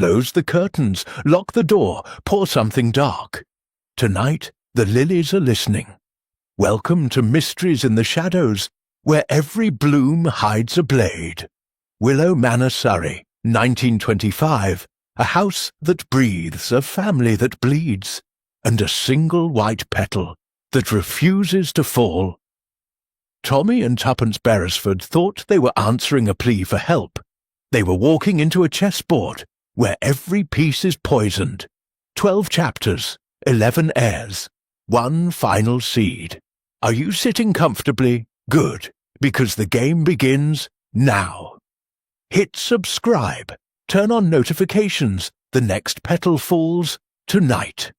Close the curtains, lock the door, pour something dark. Tonight, the lilies are listening. Welcome to Mysteries in the Shadows, where every bloom hides a blade. Willow Manor, Surrey, 1925. A house that breathes, a family that bleeds, and a single white petal that refuses to fall. Tommy and Tuppence Beresford thought they were answering a plea for help. They were walking into a chessboard where every piece is poisoned. 12 chapters, 11 heirs, one final seed. Are you sitting comfortably? Good, because the game begins now. Hit subscribe. Turn on notifications. The next petal falls tonight.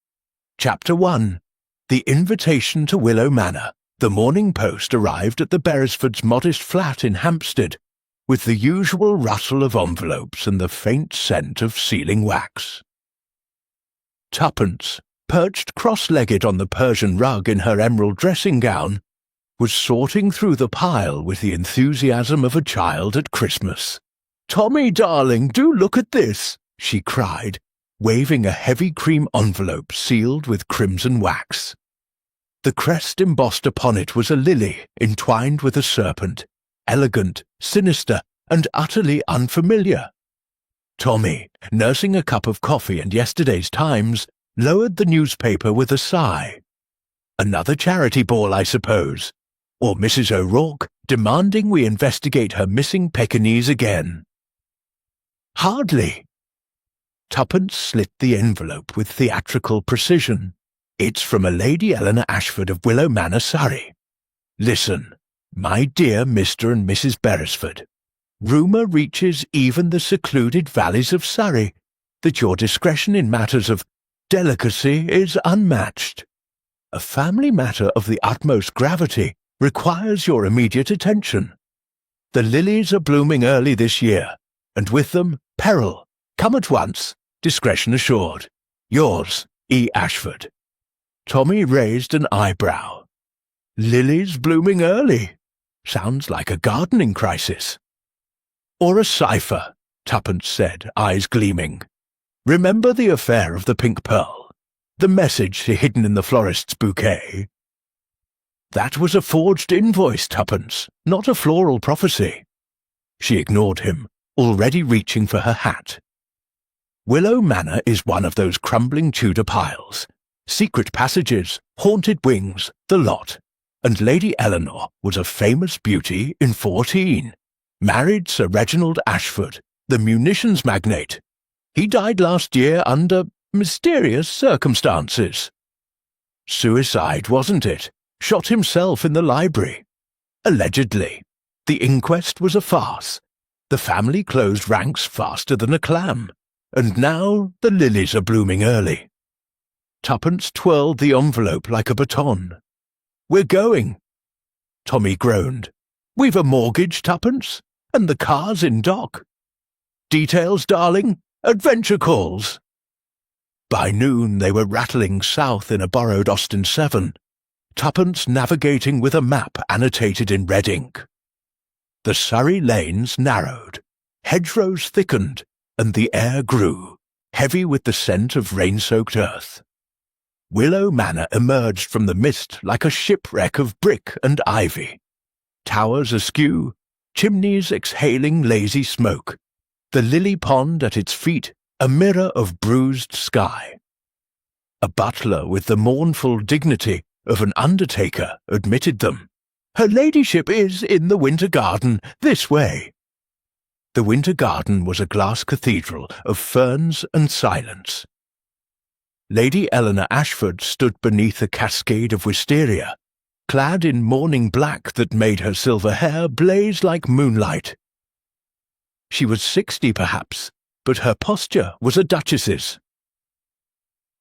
Chapter 1. The Invitation to Willow Manor. The Morning Post arrived at the Beresfords' modest flat in Hampstead, with the usual rustle of envelopes and the faint scent of sealing wax. Tuppence, perched cross-legged on the Persian rug in her emerald dressing gown, was sorting through the pile with the enthusiasm of a child at Christmas. "Tommy, darling, do look at this," she cried, waving a heavy cream envelope sealed with crimson wax. The crest embossed upon it was a lily entwined with a serpent, elegant, sinister, and utterly unfamiliar. Tommy, nursing a cup of coffee and yesterday's Times, lowered the newspaper with a sigh. Another charity ball, I suppose, or Mrs. O'Rourke demanding we investigate her missing Pekingese again. Hardly. Tuppence slit the envelope with theatrical precision. It's from a Lady Eleanor Ashford of Willow Manor, Surrey. Listen, my dear Mr. and Mrs. Beresford, rumour reaches even the secluded valleys of Surrey that your discretion in matters of delicacy is unmatched. A family matter of the utmost gravity requires your immediate attention. The lilies are blooming early this year, and with them, peril. Come at once. Discretion assured. Yours, E. Ashford. Tommy raised an eyebrow. Lilies blooming early. Sounds like a gardening crisis. Or a cipher, Tuppence said, eyes gleaming. Remember the affair of the pink pearl? The message hidden in the florist's bouquet? That was a forged invoice, Tuppence, not a floral prophecy. She ignored him, already reaching for her hat. Willow Manor is one of those crumbling Tudor piles. Secret passages, haunted wings, the lot. And Lady Eleanor was a famous beauty in 14. Married Sir Reginald Ashford, the munitions magnate. He died last year under mysterious circumstances. Suicide, wasn't it? Shot himself in the library. Allegedly. The inquest was a farce. The family closed ranks faster than a clam, and now the lilies are blooming early. Tuppence twirled the envelope like a baton. We're going. Tommy groaned. We've a mortgage, Tuppence, and the car's in dock. Details, darling? Adventure calls. By noon they were rattling south in a borrowed Austin 7, Tuppence navigating with a map annotated in red ink. The Surrey lanes narrowed, hedgerows thickened, and the air grew, heavy with the scent of rain-soaked earth. Willow Manor emerged from the mist like a shipwreck of brick and ivy. Towers askew, chimneys exhaling lazy smoke, the lily pond at its feet a mirror of bruised sky. A butler with the mournful dignity of an undertaker admitted them. Her ladyship is in the Winter Garden, this way. The Winter Garden was a glass cathedral of ferns and silence. Lady Eleanor Ashford stood beneath a cascade of wisteria, clad in mourning black that made her silver hair blaze like moonlight. She was 60 perhaps, but her posture was a duchess's.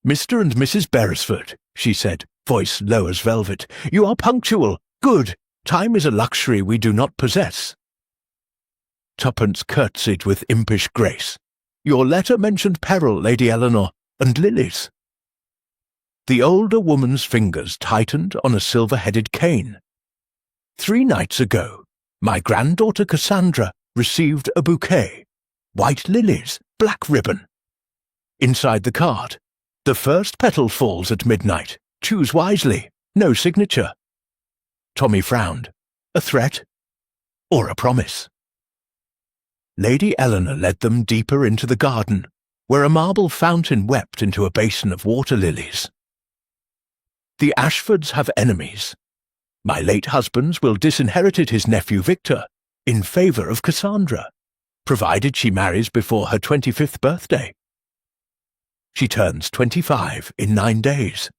"Mr. and Mrs. Beresford," she said, voice low as velvet, "you are punctual. Good. Time is a luxury we do not possess." Tuppence curtsied with impish grace. "Your letter mentioned peril, Lady Eleanor, and lilies." The older woman's fingers tightened on a silver-headed cane. 3 nights ago, my granddaughter Cassandra received a bouquet. White lilies, black ribbon. Inside the card. The first petal falls at midnight. Choose wisely. No signature. Tommy frowned. A threat? Or a promise? Lady Eleanor led them deeper into the garden, where a marble fountain wept into a basin of water lilies. The Ashfords have enemies. My late husband's will disinherited his nephew Victor in favour of Cassandra, provided she marries before her 25th birthday. She turns 25 in 9 days.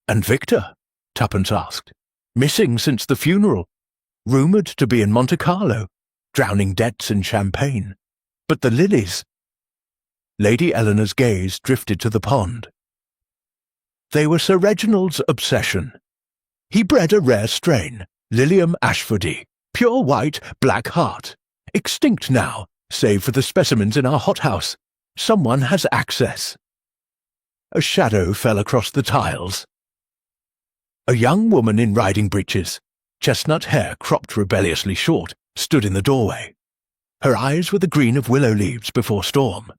And Victor? Tuppence asked. Missing since the funeral. Rumoured to be in Monte Carlo, drowning debts in champagne. But the lilies... Lady Eleanor's gaze drifted to the pond. They were Sir Reginald's obsession. He bred a rare strain, Lilium ashfordi, pure white, black heart. Extinct now, save for the specimens in our hothouse. Someone has access. A shadow fell across the tiles. A young woman in riding breeches, chestnut hair cropped rebelliously short, stood in the doorway. Her eyes were the green of willow leaves before storm.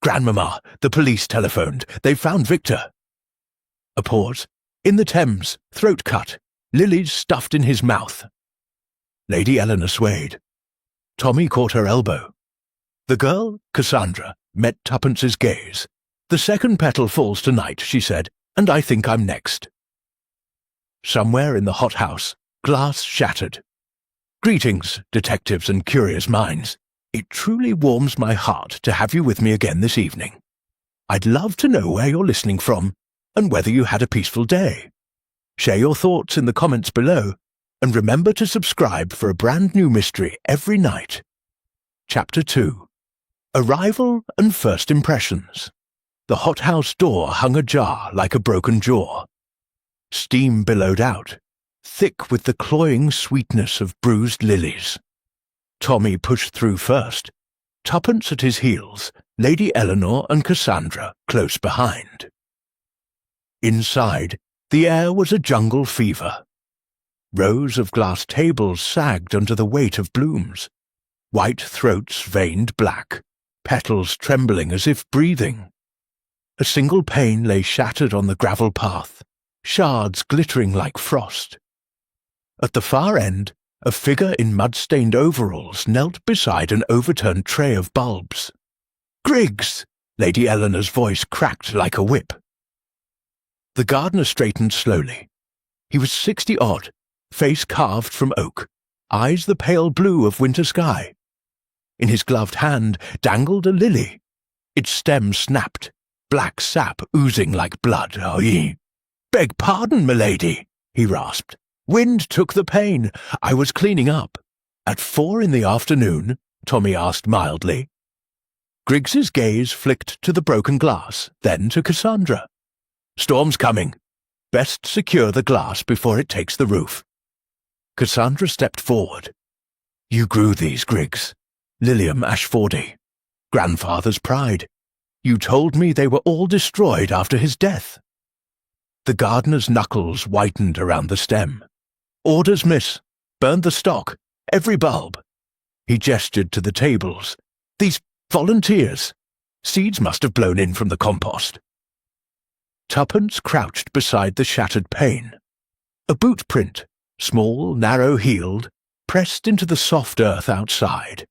"Grandmamma, the police telephoned. They've found Victor." A pause. In the Thames, throat cut, lilies stuffed in his mouth. Lady Eleanor swayed. Tommy caught her elbow. The girl, Cassandra, met Tuppence's gaze. "The second petal falls tonight," she said, "and I think I'm next." Somewhere in the hothouse, glass shattered. "Greetings, detectives and curious minds. It truly warms my heart to have you with me again this evening. I'd love to know where you're listening from and whether you had a peaceful day. Share your thoughts in the comments below, and remember to subscribe for a brand new mystery every night." Chapter 2. Arrival and First Impressions. The hothouse door hung ajar like a broken jaw. Steam billowed out, thick with the cloying sweetness of bruised lilies. Tommy pushed through first, Tuppence at his heels, Lady Eleanor and Cassandra close behind. Inside, the air was a jungle fever. Rows of glass tables sagged under the weight of blooms. White throats veined black, petals trembling as if breathing. A single pane lay shattered on the gravel path, shards glittering like frost. At the far end, a figure in mud-stained overalls knelt beside an overturned tray of bulbs. "Griggs!" Lady Eleanor's voice cracked like a whip. The gardener straightened slowly. He was 60-odd, face carved from oak, eyes the pale blue of winter sky. In his gloved hand dangled a lily. Its stem snapped, black sap oozing like blood. "Aye. Beg pardon, milady," he rasped. "Wind took the pane. I was cleaning up." "At 4 in the afternoon?" Tommy asked mildly. Griggs's gaze flicked to the broken glass, then to Cassandra. "Storm's coming. Best secure the glass before it takes the roof." Cassandra stepped forward. "You grew these, Griggs. Lilium ashfordi. Grandfather's pride. You told me they were all destroyed after his death." The gardener's knuckles whitened around the stem. "Orders, miss. Burned the stock. Every bulb." He gestured to the tables. "These volunteers. Seeds must have blown in from the compost." Tuppence crouched beside the shattered pane. A boot print, small, narrow-heeled, pressed into the soft earth outside.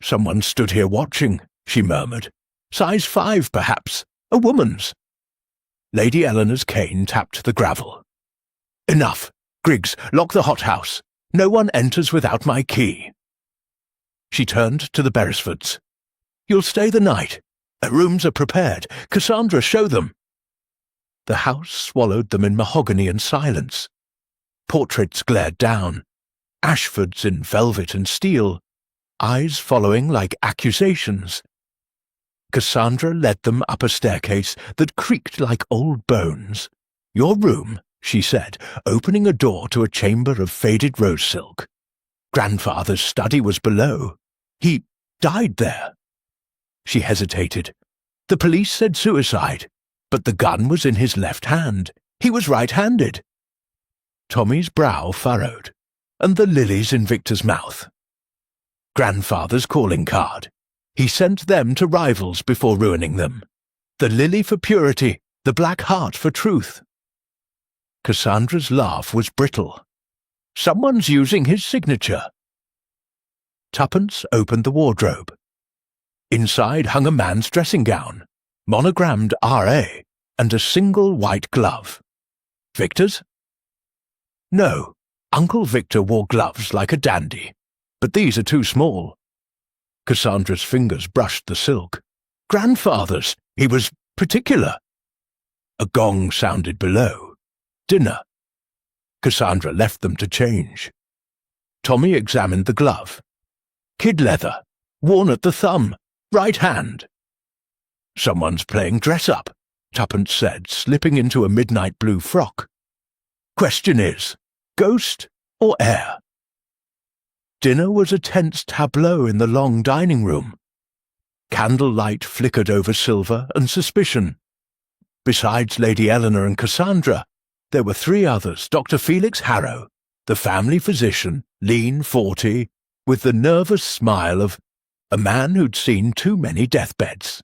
"Someone stood here watching," she murmured. "Size 5, perhaps. A woman's." Lady Eleanor's cane tapped the gravel. "Enough. Griggs, lock the hothouse. No one enters without my key." She turned to the Beresfords. "You'll stay the night. Rooms are prepared. Cassandra, show them." The house swallowed them in mahogany and silence. Portraits glared down, Ashfords in velvet and steel, eyes following like accusations. Cassandra led them up a staircase that creaked like old bones. "Your room," she said, opening a door to a chamber of faded rose silk. "Grandfather's study was below. He died there." She hesitated. "The police said suicide, but the gun was in his left hand. He was right-handed." Tommy's brow furrowed, and the lilies in Victor's mouth. "Grandfather's calling card. He sent them to rivals before ruining them. The lily for purity, the black heart for truth. Cassandra's laugh was brittle. Someone's using his signature. Tuppence opened the wardrobe. Inside hung a man's dressing gown, monogrammed R.A., and a single white glove. Victor's? No, Uncle Victor wore gloves like a dandy, but these are too small. Cassandra's fingers brushed the silk. Grandfather's, he was particular. A gong sounded below. Dinner. Cassandra left them to change. Tommy examined the glove. Kid leather, worn at the thumb, right hand. Someone's playing dress-up, Tuppence said, slipping into a midnight blue frock. Question is, ghost or air? Dinner was a tense tableau in the long dining room. Candlelight flickered over silver and suspicion. Besides Lady Eleanor and Cassandra, there were 3 others: Dr. Felix Harrow, the family physician, lean 40, with the nervous smile of a man who'd seen too many deathbeds.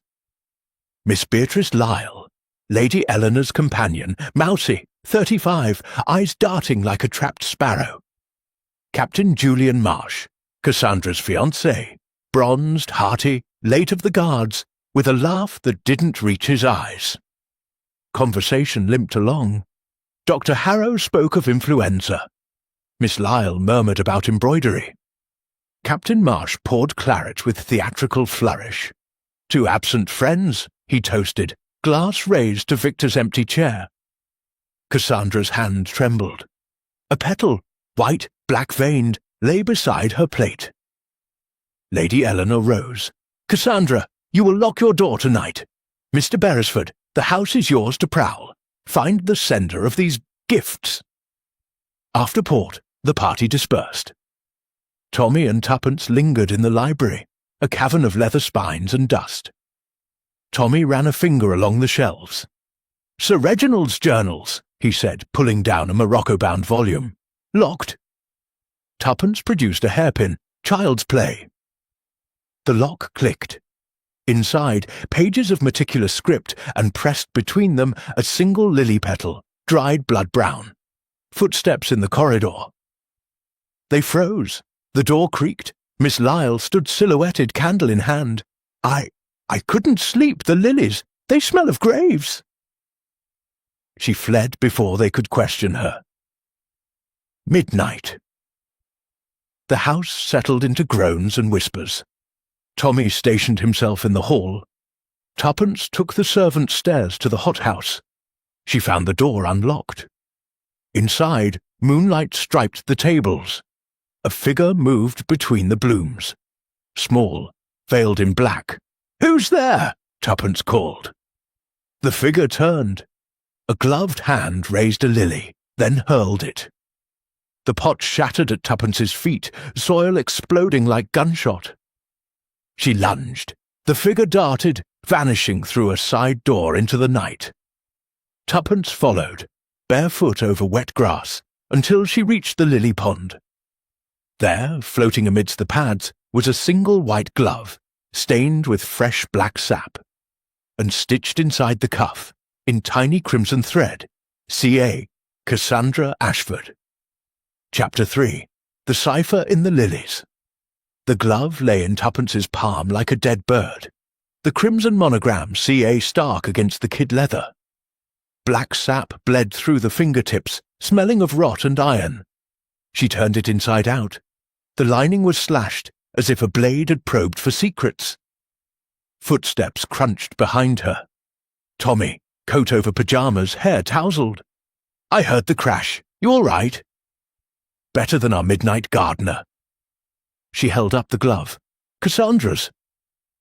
Miss Beatrice Lyle, Lady Eleanor's companion, mousy, 35, eyes darting like a trapped sparrow. Captain Julian Marsh, Cassandra's fiancé, bronzed, hearty, late of the guards, with a laugh that didn't reach his eyes. Conversation limped along. Dr. Harrow spoke of influenza. Miss Lyle murmured about embroidery. Captain Marsh poured claret with theatrical flourish. To absent friends, he toasted, glass raised to Victor's empty chair. Cassandra's hand trembled. A petal, white, black-veined, lay beside her plate. Lady Eleanor rose. Cassandra, you will lock your door tonight. Mr. Beresford, the house is yours to prowl. Find the sender of these gifts. After port, the party dispersed. Tommy and Tuppence lingered in the library, a cavern of leather spines and dust. Tommy ran a finger along the shelves. Sir Reginald's journals, he said, pulling down a morocco-bound volume. Locked. Tuppence produced a hairpin. Child's play. The lock clicked. Inside, pages of meticulous script, and pressed between them a single lily petal, dried blood-brown. Footsteps in the corridor. They froze. The door creaked. Miss Lyle stood silhouetted, candle in hand. I couldn't sleep. The lilies. They smell of graves. She fled before they could question her. Midnight. The house settled into groans and whispers. Tommy stationed himself in the hall. Tuppence took the servants' stairs to the hothouse. She found the door unlocked. Inside, moonlight striped the tables. A figure moved between the blooms. Small, veiled in black. "Who's there?" Tuppence called. The figure turned. A gloved hand raised a lily, then hurled it. The pot shattered at Tuppence's feet, soil exploding like gunshot. She lunged. The figure darted, vanishing through a side door into the night. Tuppence followed, barefoot over wet grass, until she reached the lily pond. There, floating amidst the pads, was a single white glove, stained with fresh black sap, and stitched inside the cuff, in tiny crimson thread, C.A. Cassandra Ashford. Chapter 3. The Cipher in the Lilies. The glove lay in Tuppence's palm like a dead bird. The crimson monogram C.A. Stark against the kid leather. Black sap bled through the fingertips, smelling of rot and iron. She turned it inside out. The lining was slashed, as if a blade had probed for secrets. Footsteps crunched behind her. Tommy, coat over pyjamas, hair tousled. "I heard the crash. You all right?" "Better than our midnight gardener." She held up the glove. "Cassandra's."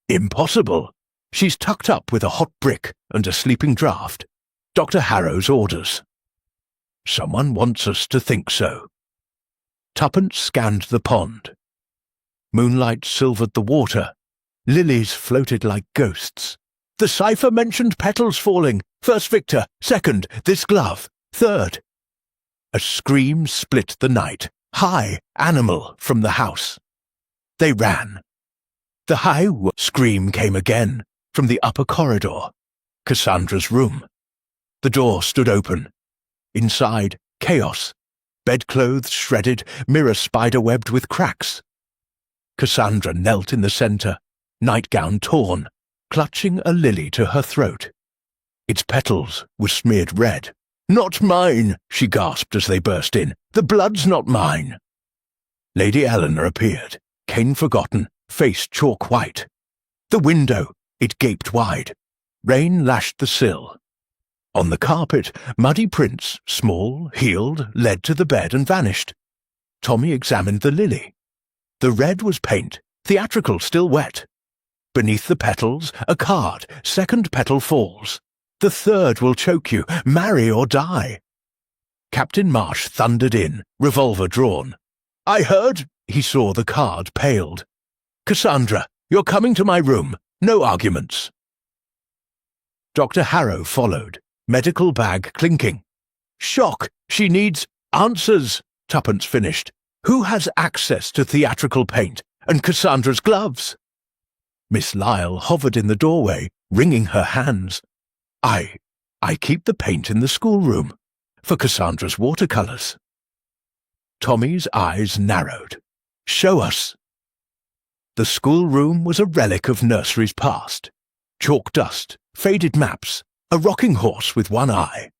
"Impossible. She's tucked up with a hot brick and a sleeping draught. Dr. Harrow's orders." "Someone wants us to think so." Tuppence scanned the pond. Moonlight silvered the water. Lilies floated like ghosts. "The cipher mentioned petals falling. First Victor, second, this glove, third." A scream split the night, high, animal, from the house. They ran. The scream came again from the upper corridor, Cassandra's room. The door stood open. Inside, chaos. Bedclothes shredded, mirror spider-webbed with cracks. Cassandra knelt in the centre, nightgown torn, clutching a lily to her throat. Its petals were smeared red. "Not mine," she gasped as they burst in. "The blood's not mine." Lady Eleanor appeared, cane forgotten, face chalk white. The window, it gaped wide. Rain lashed the sill. On the carpet, muddy prints, small, healed, led to the bed and vanished. Tommy examined the lily. The red was paint, theatrical, still wet. Beneath the petals, a card, second petal falls. "The third will choke you, marry or die." Captain Marsh thundered in, revolver drawn. "I heard—" He saw the card, paled. "Cassandra, you're coming to my room. No arguments." Dr. Harrow followed, medical bag clinking. "Shock! She needs answers," Tuppence finished. "Who has access to theatrical paint and Cassandra's gloves?" Miss Lyle hovered in the doorway, wringing her hands. I keep the paint in the schoolroom, for Cassandra's watercolours." Tommy's eyes narrowed. "Show us." The schoolroom was a relic of nurseries past. Chalk dust, faded maps, a rocking horse with one eye.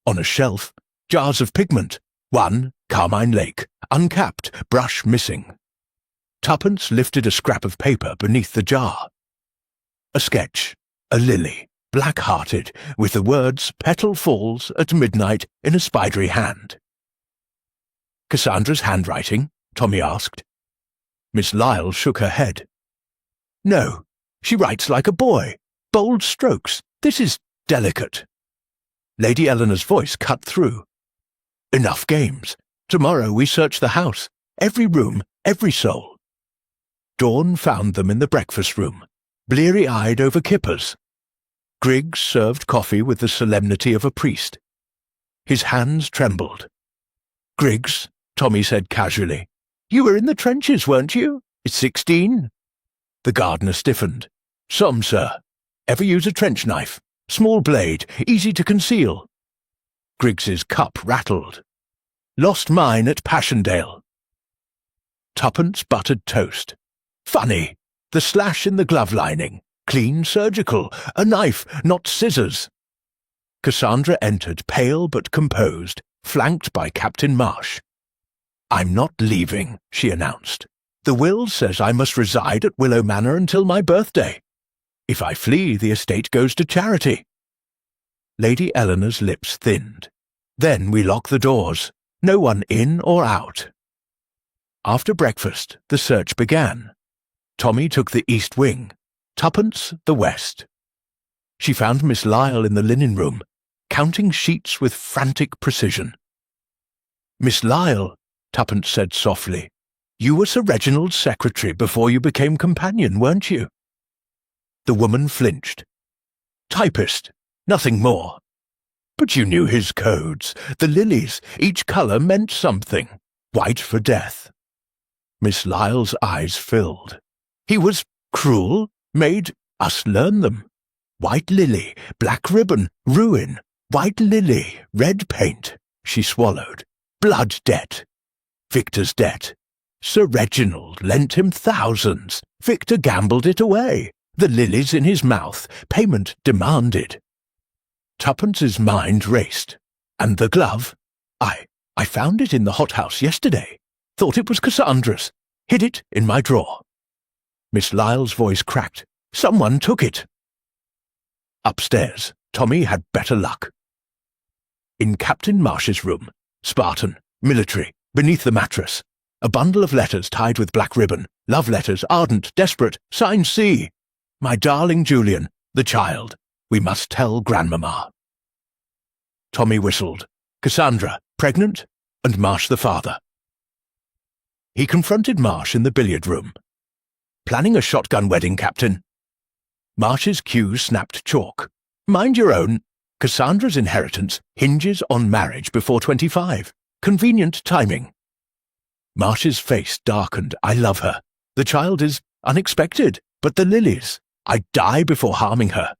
On a shelf, jars of pigment, one, Carmine Lake, uncapped, brush missing. Tuppence lifted a scrap of paper beneath the jar. A sketch, a lily, black-hearted, with the words "Petal falls at midnight" in a spidery hand. "Cassandra's handwriting?" Tommy asked. Miss Lyle shook her head. "No, she writes like a boy. Bold strokes. This is delicate." Lady Eleanor's voice cut through. "Enough games. Tomorrow we search the house, every room, every soul." Dawn found them in the breakfast room, bleary-eyed over kippers. Griggs served coffee with the solemnity of a priest. His hands trembled. "Griggs," Tommy said casually, "you were in the trenches, weren't you? It's 16. The gardener stiffened. "Some, sir. Ever use a trench knife? Small blade, easy to conceal." Griggs's cup rattled. "Lost mine at Passchendaele." Tuppence buttered toast. "Funny. The slash in the glove lining. Clean surgical. A knife, not scissors." Cassandra entered, pale but composed, flanked by Captain Marsh. "I'm not leaving," she announced. "The will says I must reside at Willow Manor until my birthday. If I flee, the estate goes to charity." Lady Eleanor's lips thinned. "Then we lock the doors. No one in or out." After breakfast, the search began. Tommy took the east wing, Tuppence the west. She found Miss Lyle in the linen room, counting sheets with frantic precision. "Miss Lyle," Tuppence said softly, "you were Sir Reginald's secretary before you became companion, weren't you?" The woman flinched. "Typist, nothing more." "But you knew his codes. The lilies, each colour meant something. White for death." Miss Lyle's eyes filled. "He was cruel, made us learn them. White lily, black ribbon, ruin. White lily, red paint." She swallowed. "Blood debt. Victor's debt. Sir Reginald lent him thousands. Victor gambled it away. The lilies in his mouth. Payment demanded." Tuppence's mind raced. "And the glove? I found it in the hothouse yesterday. Thought it was Cassandra's. Hid it in my drawer." Miss Lyle's voice cracked. "Someone took it." Upstairs, Tommy had better luck. In Captain Marsh's room, Spartan, military, beneath the mattress, a bundle of letters tied with black ribbon, love letters, ardent, desperate, signed C. "My darling Julian, the child. We must tell Grandmamma." Tommy whistled. Cassandra, pregnant, and Marsh the father. He confronted Marsh in the billiard room. "Planning a shotgun wedding, Captain?" Marsh's cue snapped chalk. "Mind your own. Cassandra's inheritance hinges on marriage before 25. Convenient timing." Marsh's face darkened. "I love her. The child is Unexpected, but the Lilies. I'd die before harming her.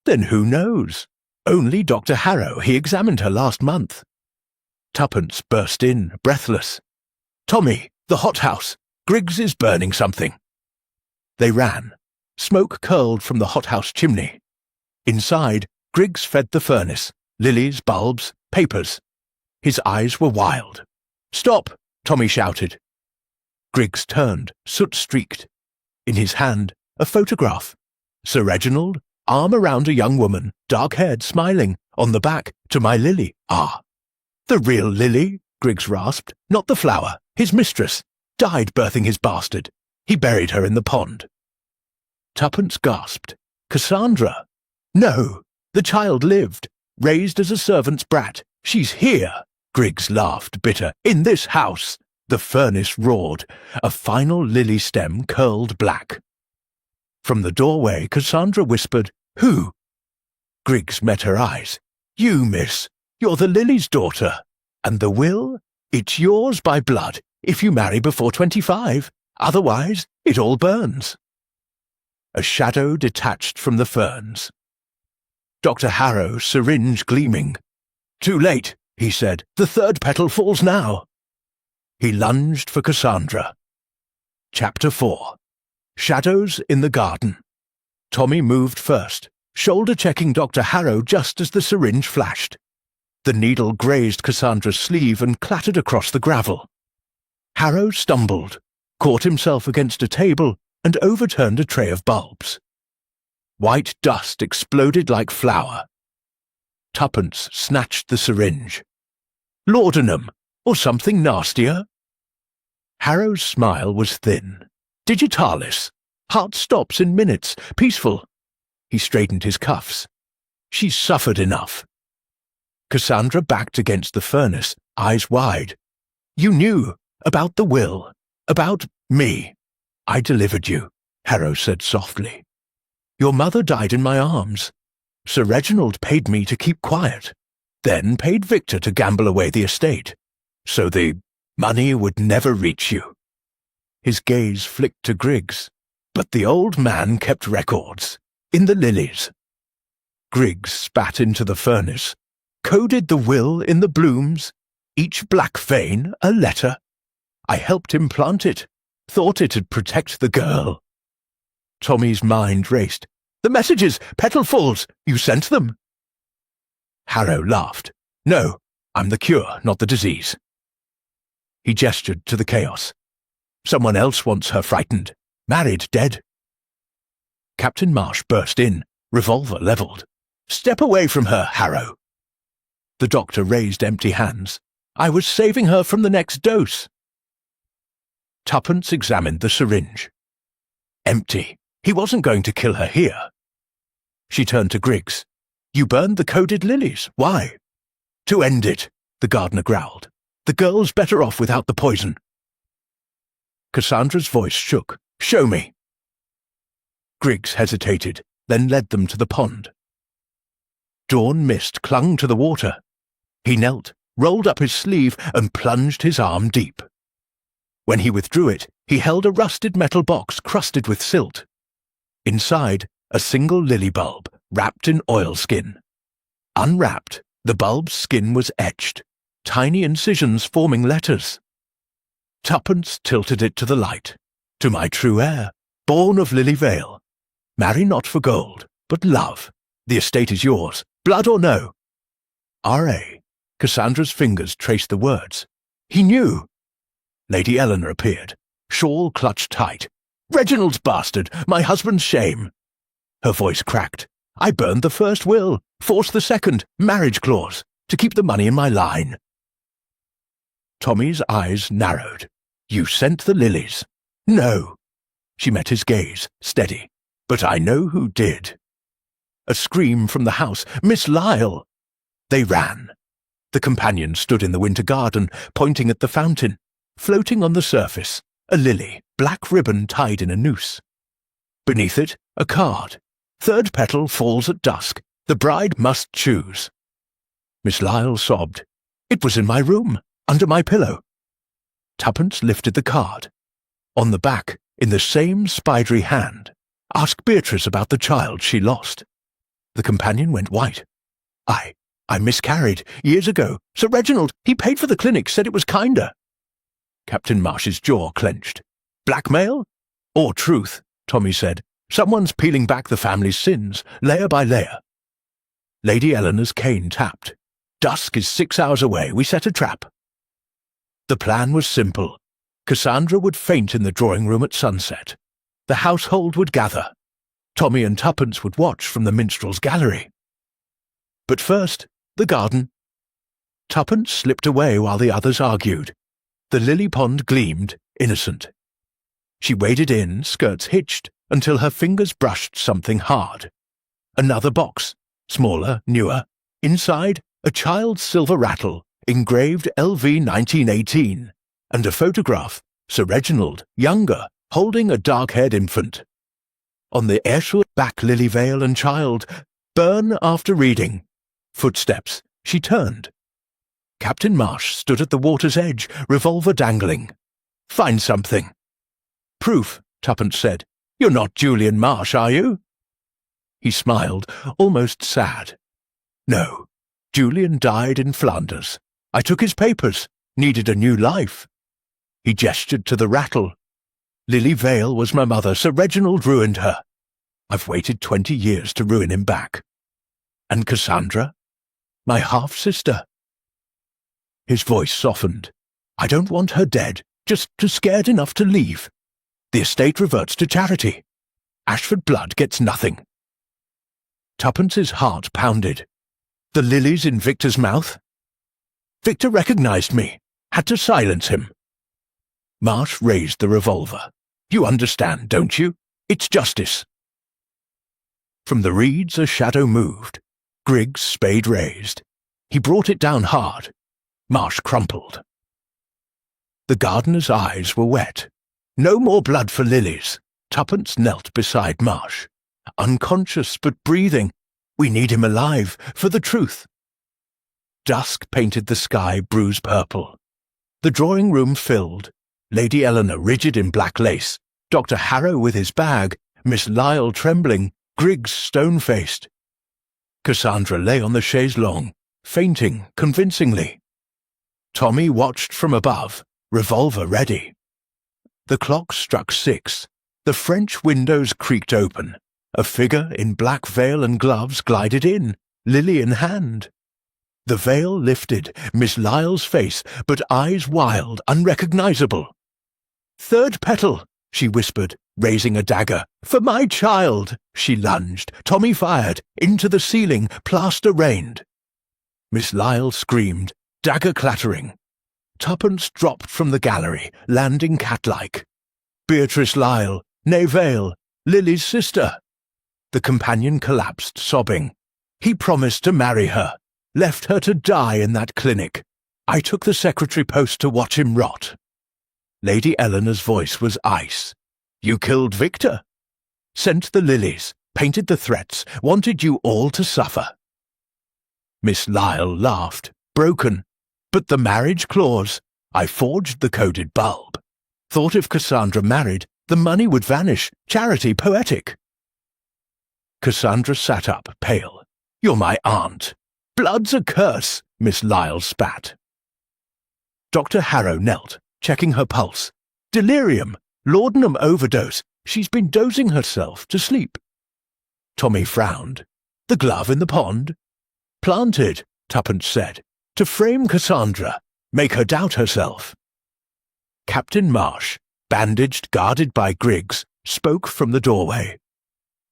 Then who knows? Only Dr. Harrow. He examined her last month. Tuppence burst in, breathless. Tommy, the hothouse. Griggs is burning something. They ran. Smoke curled from the hothouse chimney. Inside, Griggs fed the furnace. Lilies, bulbs, papers. His eyes were wild. Stop! Tommy shouted. Griggs turned, soot-streaked. In his hand, a photograph. Sir Reginald, arm around a young woman, dark-haired, smiling, on the back, to my Lily. Ah, the real Lily, Griggs rasped, not the flower, his mistress, died birthing his bastard. He buried her in the pond. Tuppence gasped. Cassandra! No, the child lived, raised as a servant's brat. She's here. Griggs laughed, bitter. In this house. The furnace roared. A final lily stem curled black. From the doorway, Cassandra whispered, Who? Griggs met her eyes. You, miss. You're the Lily's daughter. And the will? It's yours by blood, if you marry before 25. Otherwise, it all burns. A shadow detached from the ferns. Dr. Harrow, syringe gleaming. Too late, he said. The third petal falls now. He lunged for Cassandra. Chapter 4. Shadows in the garden. Tommy moved first, shoulder-checking Dr. Harrow just as the syringe flashed. The needle grazed Cassandra's sleeve and clattered across the gravel. Harrow stumbled, caught himself against a table, and overturned a tray of bulbs. White dust exploded like flour. Tuppence snatched the syringe. Laudanum, or something nastier? Harrow's smile was thin. Digitalis. Heart stops in minutes. Peaceful. He straightened his cuffs. She's suffered enough. Cassandra backed against the furnace, eyes wide. You knew about the will, about me. I delivered you, Harrow said softly. Your mother died in my arms. Sir Reginald paid me to keep quiet, then paid Victor to gamble away the estate, so the money would never reach you. His gaze flicked to Griggs, but the old man kept records, in the Lilies. Griggs spat into the furnace, coded the will in the blooms, each black vein a letter. I helped him plant it, thought it'd protect the girl. Tommy's mind raced. The messages, petalfuls, you sent them? Harrow laughed. No, I'm the cure, not the disease. He gestured to the chaos. Someone else wants her frightened. Married, dead. Captain Marsh burst in, revolver levelled. Step away from her, Harrow. The doctor raised empty hands. I was saving her from the next dose. Tuppence examined the syringe. Empty. He wasn't going to kill her here. She turned to Griggs. You burned the coded lilies. Why? To end it, the gardener growled. The girl's better off without the poison. Cassandra's voice shook. Show me. Griggs hesitated, then led them to the pond. Dawn mist clung to the water. He knelt, rolled up his sleeve, and plunged his arm deep. When he withdrew it, he held a rusted metal box crusted with silt. Inside, a single lily bulb, wrapped in oilskin. Unwrapped, the bulb's skin was etched, tiny incisions forming letters. Tuppence tilted it to the light. To my true heir, born of Lily Vale. Marry not for gold, but love. The estate is yours, blood or no. R.A. Cassandra's fingers traced the words. He knew. Lady Eleanor appeared, shawl clutched tight. Reginald's bastard, my husband's shame. Her voice cracked. I burned the first will, forced the second, marriage clause, to keep the money in my line. Tommy's eyes narrowed. You sent the lilies. No. She met his gaze, steady. But I know who did. A scream from the house. Miss Lyle! They ran. The companion stood in the winter garden, pointing at the fountain. Floating on the surface, a lily, black ribbon tied in a noose. Beneath it, a card. Third petal falls at dusk. The bride must choose. Miss Lyle sobbed. It was in my room, under my pillow. Tuppence lifted the card. On the back, in the same spidery hand. Ask Beatrice about the child she lost. The companion went white. I miscarried years ago. Sir Reginald, he paid for the clinic, said it was kinder. Captain Marsh's jaw clenched. Blackmail? Or truth, Tommy said. Someone's peeling back the family's sins, layer by layer. Lady Eleanor's cane tapped. Dusk is 6 hours away. We set a trap. The plan was simple. Cassandra would faint in the drawing-room at sunset. The household would gather. Tommy and Tuppence would watch from the minstrel's gallery. But first, the garden. Tuppence slipped away while the others argued. The lily pond gleamed, innocent. She waded in, skirts hitched, until her fingers brushed something hard. Another box, smaller, newer. Inside, a child's silver rattle, engraved LV 1918, and a photograph, Sir Reginald, younger, holding a dark-haired infant. On the Ayrshire back lily veil and child, burn after reading. Footsteps. She turned. Captain Marsh stood at the water's edge, revolver dangling. Find something. Proof, Tuppence said. You're not Julian Marsh, are you? He smiled, almost sad. No. Julian died in Flanders. I took his papers. Needed a new life. He gestured to the rattle. Lily Vale was my mother. Sir Reginald ruined her. I've waited 20 years to ruin him back. And Cassandra? My half-sister. His voice softened. I don't want her dead, just too scared enough to leave. The estate reverts to charity. Ashford blood gets nothing. Tuppence's heart pounded. The lilies in Victor's mouth? Victor recognized me. Had to silence him. Marsh raised the revolver. You understand, don't you? It's justice. From the reeds a shadow moved. Griggs' spade raised. He brought it down hard. Marsh crumpled. The gardener's eyes were wet. No more blood for lilies. Tuppence knelt beside Marsh. Unconscious but breathing. We need him alive, for the truth. Dusk painted the sky bruise purple. The drawing-room filled. Lady Eleanor rigid in black lace. Dr. Harrow with his bag. Miss Lyle trembling. Griggs stone-faced. Cassandra lay on the chaise longue, fainting convincingly. Tommy watched from above, revolver ready. The clock struck 6. The French windows creaked open. A figure in black veil and gloves glided in, lily in hand. The veil lifted, Miss Lyle's face, but eyes wild, unrecognizable. Third petal, she whispered, raising a dagger. For my child! She lunged. Tommy fired. Into the ceiling, plaster rained. Miss Lyle screamed, dagger clattering. Tuppence dropped from the gallery, landing cat-like. Beatrice Lyle, née Vale, Lily's sister. The companion collapsed, sobbing. He promised to marry her, left her to die in that clinic. I took the secretary post to watch him rot. Lady Eleanor's voice was ice. You killed Victor. Sent the lilies, painted the threats, wanted you all to suffer. Miss Lyle laughed, broken. But the marriage clause, I forged the coded bulb. Thought if Cassandra married, the money would vanish, charity poetic. Cassandra sat up, pale. You're my aunt. Blood's a curse, Miss Lyle spat. Dr. Harrow knelt, checking her pulse. Delirium, laudanum overdose. She's been dosing herself to sleep. Tommy frowned. The glove in the pond? Planted, Tuppence said, to frame Cassandra, make her doubt herself. Captain Marsh, bandaged, guarded by Griggs, spoke from the doorway.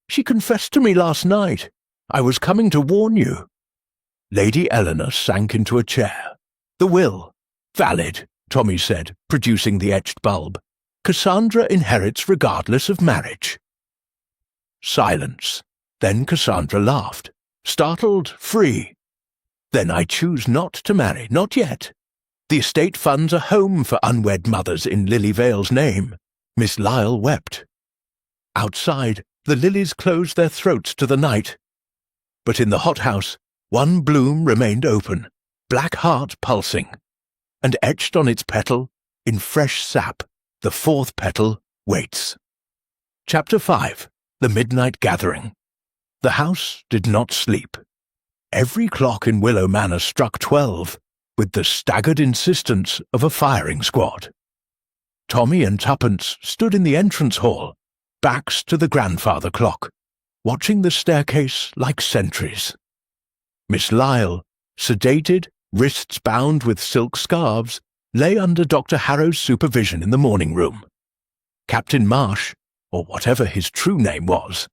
She confessed to me last night. I was coming to warn you. Lady Eleanor sank into a chair. The will. Valid, Tommy said, producing the etched bulb. Cassandra inherits regardless of marriage. Silence. Then Cassandra laughed. Startled, free. Then I choose not to marry, not yet. The estate funds a home for unwed mothers in Lily Vale's name. Miss Lyle wept. Outside, the lilies closed their throats to the night. But in the hothouse, one bloom remained open, black heart pulsing. And etched on its petal, in fresh sap, the fourth petal waits. Chapter 5. The Midnight Gathering. The house did not sleep. Every clock in Willow Manor struck 12, with the staggered insistence of a firing squad. Tommy and Tuppence stood in the entrance hall, backs to the grandfather clock, watching the staircase like sentries. Miss Lyle, sedated, wrists bound with silk scarves, lay under Dr. Harrow's supervision in the morning room. Captain Marsh, or whatever his true name was,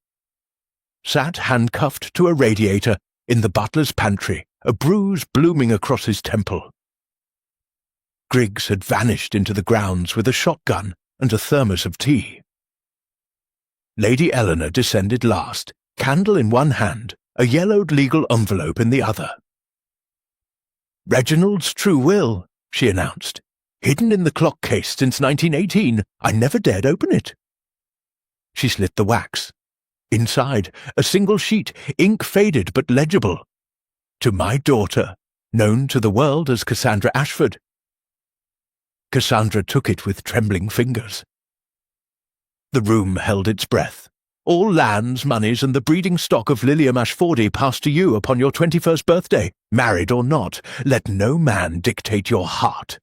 sat handcuffed to a radiator in the butler's pantry, a bruise blooming across his temple. Griggs had vanished into the grounds with a shotgun and a thermos of tea. Lady Eleanor descended last, candle in one hand, a yellowed legal envelope in the other. "Reginald's true will," she announced. "Hidden in the clock case since 1918. I never dared open it." She slit the wax. Inside, a single sheet, ink faded but legible. "To my daughter, known to the world as Cassandra Ashford." Cassandra took it with trembling fingers. The room held its breath. "All lands, moneys, and the breeding stock of Lilium Ashfordy passed to you upon your 21st birthday, married or not. Let no man dictate your heart.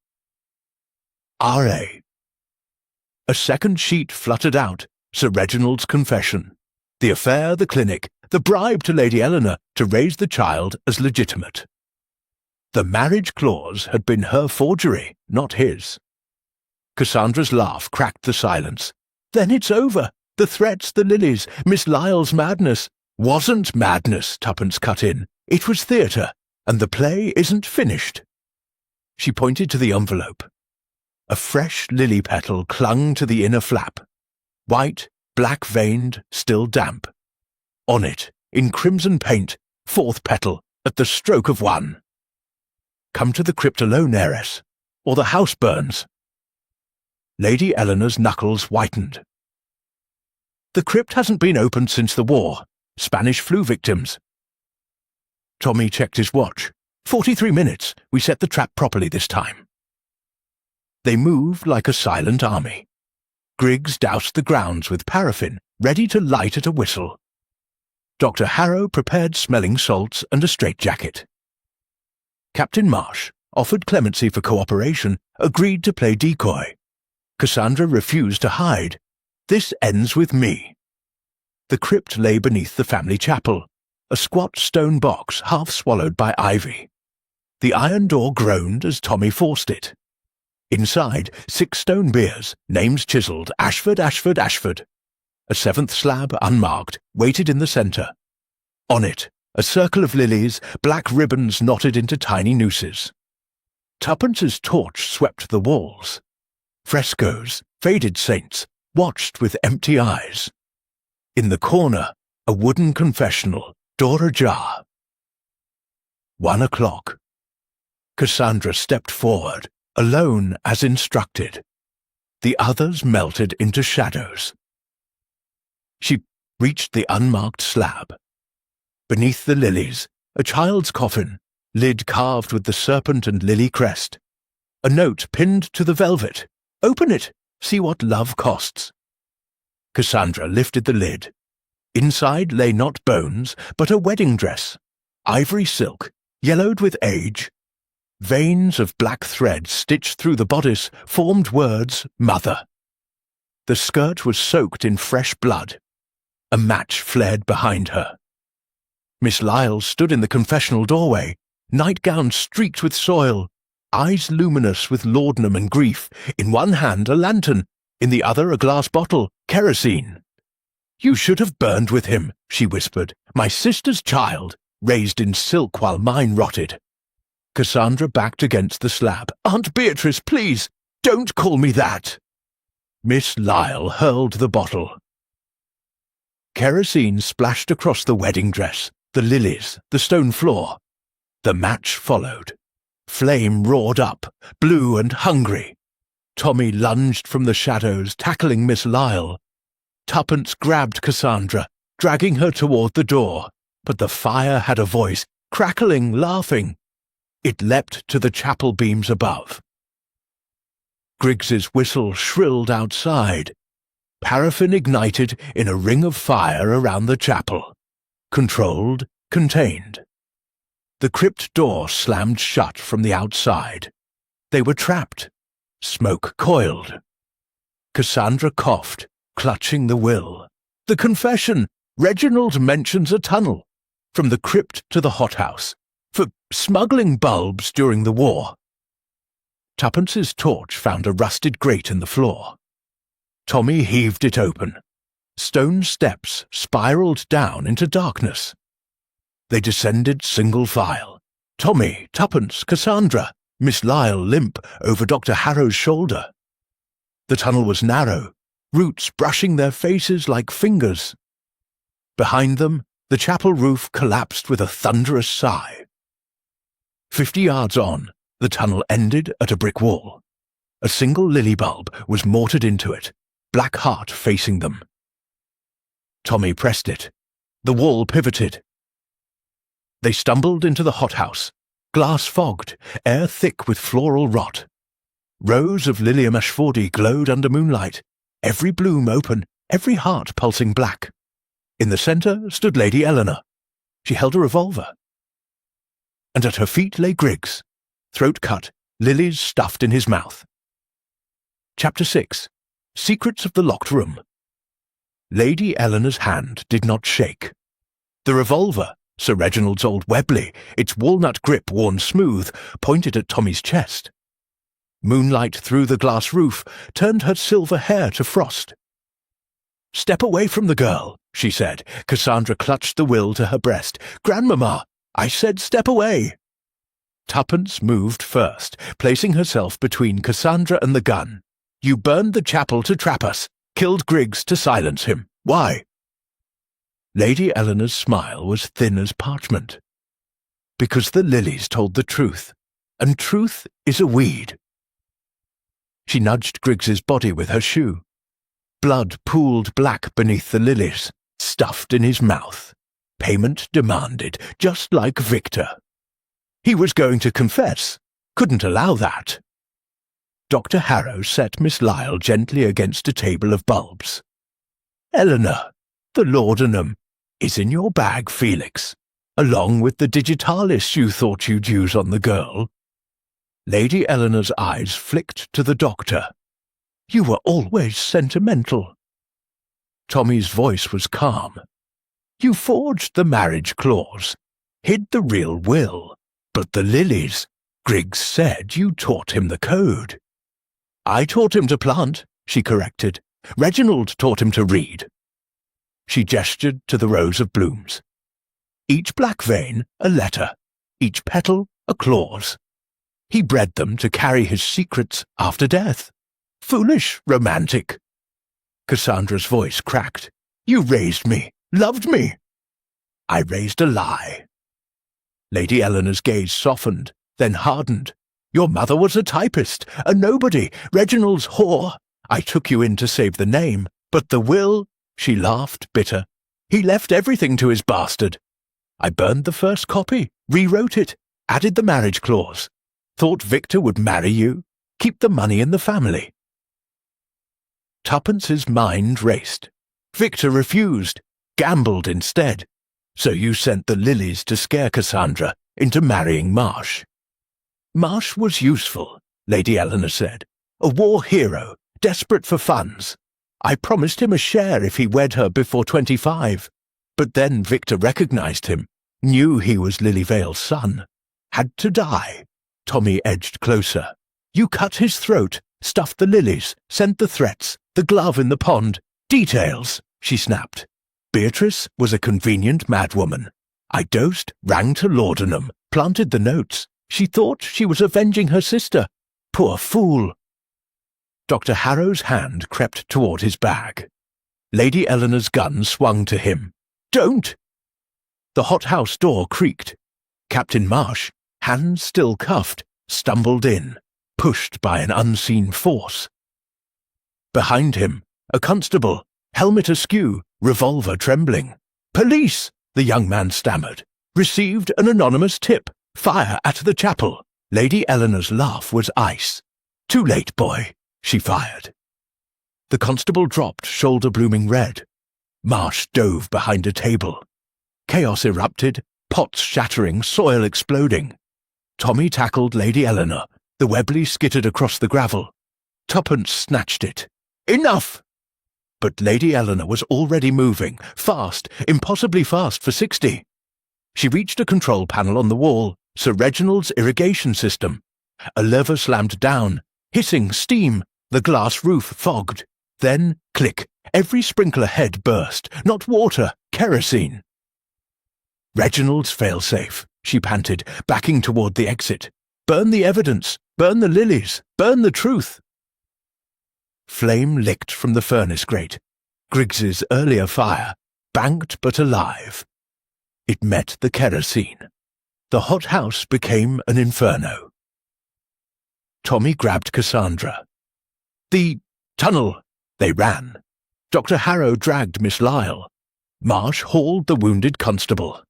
R.A." A second sheet fluttered out, Sir Reginald's confession. The affair, the clinic, the bribe to Lady Eleanor to raise the child as legitimate. The marriage clause had been her forgery, not his. Cassandra's laugh cracked the silence. "Then it's over. The threats, the Lilies, Miss Lyle's madness." "Wasn't madness," Tuppence cut in. "It was theatre, and the play isn't finished." She pointed to the envelope. A fresh lily petal clung to the inner flap. White, black-veined, still damp. On it, in crimson paint, 4th petal, at the stroke of 1. "Come to the crypt alone, heiress, or the house burns." Lady Eleanor's knuckles whitened. "The crypt hasn't been opened since the war. Spanish flu victims." Tommy checked his watch. 43 minutes. We set the trap properly this time." They moved like a silent army. Griggs doused the grounds with paraffin, ready to light at a whistle. Dr. Harrow prepared smelling salts and a straitjacket. Captain Marsh, offered clemency for cooperation, agreed to play decoy. Cassandra refused to hide. "This ends with me." The crypt lay beneath the family chapel, a squat stone box half swallowed by ivy. The iron door groaned as Tommy forced it. Inside, 6 stone biers, names chiselled, Ashford, Ashford, Ashford. A 7th slab, unmarked, waited in the centre. On it, a circle of lilies, black ribbons knotted into tiny nooses. Tuppence's torch swept the walls. Frescoes, faded saints, watched with empty eyes. In the corner, a wooden confessional, door ajar. 1 o'clock. Cassandra stepped forward, alone as instructed. The others melted into shadows. She reached the unmarked slab. Beneath the lilies, a child's coffin, lid carved with the serpent and lily crest. A note pinned to the velvet. "Open it. See what love costs." Cassandra lifted the lid. Inside lay not bones, but a wedding dress. Ivory silk, yellowed with age. Veins of black thread stitched through the bodice formed words, "Mother." The skirt was soaked in fresh blood. A match flared behind her. Miss Lyle stood in the confessional doorway, nightgown streaked with soil, eyes luminous with laudanum and grief, in one hand a lantern, in the other a glass bottle, kerosene. "You should have burned with him," she whispered. "My sister's child, raised in silk while mine rotted." Cassandra backed against the slab. "Aunt Beatrice, please, don't call me that." Miss Lyle hurled the bottle. Kerosene splashed across the wedding dress, the lilies, the stone floor. The match followed. Flame roared up, blue and hungry. Tommy lunged from the shadows, tackling Miss Lyle. Tuppence grabbed Cassandra, dragging her toward the door, but the fire had a voice, crackling, laughing. It leapt to the chapel beams above. Griggs's whistle shrilled outside. paraffin ignited in a ring of fire around the chapel. Controlled, contained. The crypt door slammed shut from the outside. They were trapped. Smoke coiled. Cassandra coughed, clutching the will. The confession! Reginald mentions a tunnel. From the crypt to the hothouse. For smuggling bulbs during the war. Tuppence's torch found a rusted grate in the floor. Tommy heaved it open. Stone steps spiraled down into darkness. They descended single file. Tommy, Tuppence, Cassandra, Miss Lyle limp over Dr. Harrow's shoulder. The tunnel was narrow, roots brushing their faces like fingers. Behind them, the chapel roof collapsed with a thunderous sigh. 50 yards on, the tunnel ended at a brick wall. A single lily bulb was mortared into it, black heart facing them. Tommy pressed it. The wall pivoted. They stumbled into the hothouse, glass fogged, air thick with floral rot. Rows of Lilium Ashfordi glowed under moonlight, every bloom open, every heart pulsing black. In the centre stood Lady Eleanor. She held a revolver. And at her feet lay Griggs, throat cut, lilies stuffed in his mouth. Chapter 6. Secrets of the Locked Room. Lady Eleanor's hand did not shake. The revolver, Sir Reginald's old Webley, its walnut grip worn smooth, pointed at Tommy's chest. Moonlight through the glass roof turned her silver hair to frost. "Step away from the girl," she said. Cassandra clutched the will to her breast. "Grandmamma, I said step away." Tuppence moved first, placing herself between Cassandra and the gun. "You burned the chapel to trap us, killed Griggs to silence him. Why?" Lady Eleanor's smile was thin as parchment. "Because the lilies told the truth, and truth is a weed." She nudged Griggs's body with her shoe. Blood pooled black beneath the lilies, stuffed in his mouth. Payment demanded, just like Victor. He was going to confess. Couldn't allow that. Dr. Harrow set Miss Lyle gently against a table of bulbs. "Eleanor, the laudanum is in your bag, Felix, along with the digitalis you thought you'd use on the girl." Lady Eleanor's eyes flicked to the doctor. "You were always sentimental." Tommy's voice was calm. "You forged the marriage clause, hid the real will, but the lilies, Griggs said you taught him the code." "I taught him to plant," she corrected. "Reginald taught him to read." She gestured to the rows of blooms. Each black vein a letter, each petal a clause. He bred them to carry his secrets after death. Foolish, romantic. Cassandra's voice cracked. "You raised me, loved me." "I raised a lie." Lady Eleanor's gaze softened, then hardened. "Your mother was a typist, a nobody, Reginald's whore. I took you in to save the name, but the will—" She laughed, bitter. "He left everything to his bastard. I burned the first copy, rewrote it, added the marriage clause. Thought Victor would marry you, keep the money in the family." Tuppence's mind raced. Victor refused, gambled instead. "So you sent the lilies to scare Cassandra into marrying Marsh." "Marsh was useful," Lady Eleanor said. "A war hero, desperate for funds. I promised him a share if he wed her before 25. But then Victor recognized him, knew he was Lily Vale's son. Had to die." Tommy edged closer. "You cut his throat, stuffed the lilies, sent the threats, the glove in the pond. Details," she snapped. "Beatrice was a convenient madwoman. I dosed, rang to laudanum, planted the notes. She thought she was avenging her sister. Poor fool." Dr. Harrow's hand crept toward his bag. Lady Eleanor's gun swung to him. "Don't!" The hothouse door creaked. Captain Marsh, hands still cuffed, stumbled in, pushed by an unseen force. Behind him, a constable, helmet askew, revolver trembling. "Police!" the young man stammered. "Received an anonymous tip. Fire at the chapel." Lady Eleanor's laugh was ice. "Too late, boy," she fired. The constable dropped, shoulder blooming red. Marsh dove behind a table. Chaos erupted, pots shattering, soil exploding. Tommy tackled Lady Eleanor. The Webley skittered across the gravel. Tuppence snatched it. "Enough!" But Lady Eleanor was already moving, fast, impossibly fast for 60. She reached a control panel on the wall, Sir Reginald's irrigation system. A lever slammed down, hissing steam, the glass roof fogged. Then, click, every sprinkler head burst, not water, kerosene. "Reginald's failsafe," she panted, backing toward the exit. "Burn the evidence, burn the lilies, burn the truth." Flame licked from the furnace grate. Griggs's earlier fire, banked but alive. It met the kerosene. The hothouse became an inferno. Tommy grabbed Cassandra. "The tunnel!" They ran. Dr. Harrow dragged Miss Lyle. Marsh hauled the wounded constable.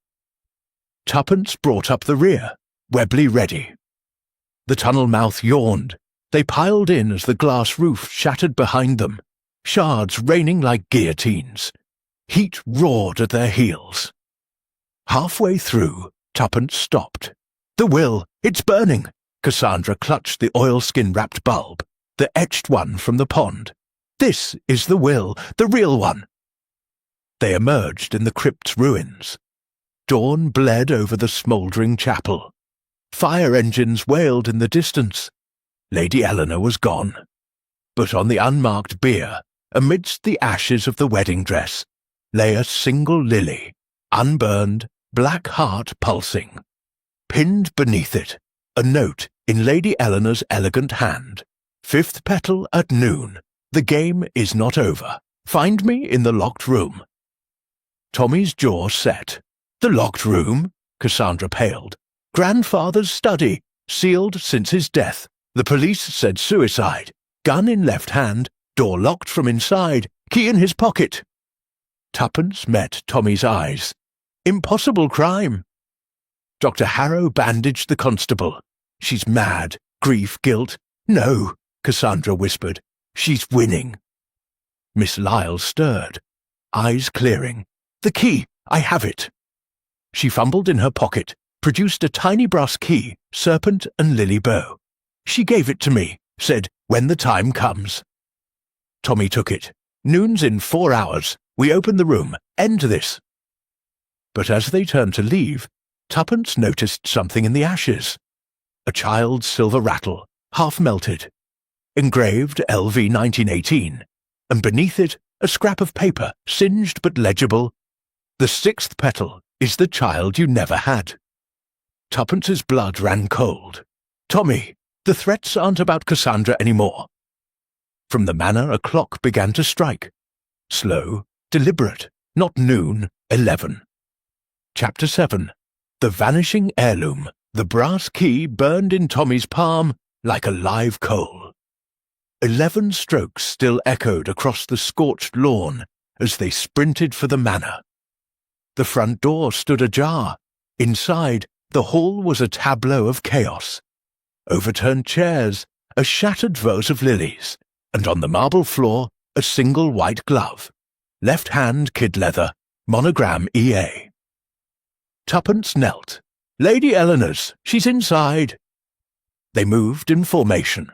Tuppence brought up the rear, Webley ready. The tunnel mouth yawned. They piled in as the glass roof shattered behind them, shards raining like guillotines. Heat roared at their heels. Halfway through, Tuppence stopped. "The will! It's burning!" Cassandra clutched the oilskin-wrapped bulb, the etched one from the pond. "This is the will, the real one." They emerged in the crypt's ruins. Dawn bled over the smouldering chapel. Fire engines wailed in the distance. Lady Eleanor was gone. But on the unmarked bier, amidst the ashes of the wedding dress, lay a single lily, unburned, black heart pulsing. Pinned beneath it, a note in Lady Eleanor's elegant hand. "5th petal at noon. The game is not over. Find me in the locked room." Tommy's jaw set. "The locked room?" Cassandra paled. "Grandfather's study, sealed since his death. The police said suicide. Gun in left hand, door locked from inside, key in his pocket." Tuppence met Tommy's eyes. "Impossible crime." Dr. Harrow bandaged the constable. "She's mad. Grief, guilt." "No," Cassandra whispered. "She's winning." Miss Lyle stirred, eyes clearing. "The key! I have it." She fumbled in her pocket, produced a tiny brass key, serpent and lily bow. "She gave it to me, said, 'When the time comes.'" Tommy took it. "Noon's in 4 hours. We open the room. End this." But as they turned to leave, Tuppence noticed something in the ashes. A child's silver rattle, half melted. Engraved LV 1918, and beneath it a scrap of paper, singed but legible. "The 6th petal is the child you never had." Tuppence's blood ran cold. "Tommy, the threats aren't about Cassandra anymore." From the manor a clock began to strike. Slow, deliberate, not noon, 11. Chapter 7. The Vanishing Heirloom. The brass key burned in Tommy's palm like a live coal. 11 strokes still echoed across the scorched lawn as they sprinted for the manor. The front door stood ajar. Inside, the hall was a tableau of chaos. Overturned chairs, a shattered vase of lilies, and on the marble floor, a single white glove. Left hand kid leather, monogram EA. Tuppence knelt. "Lady Eleanor's, she's inside." They moved in formation.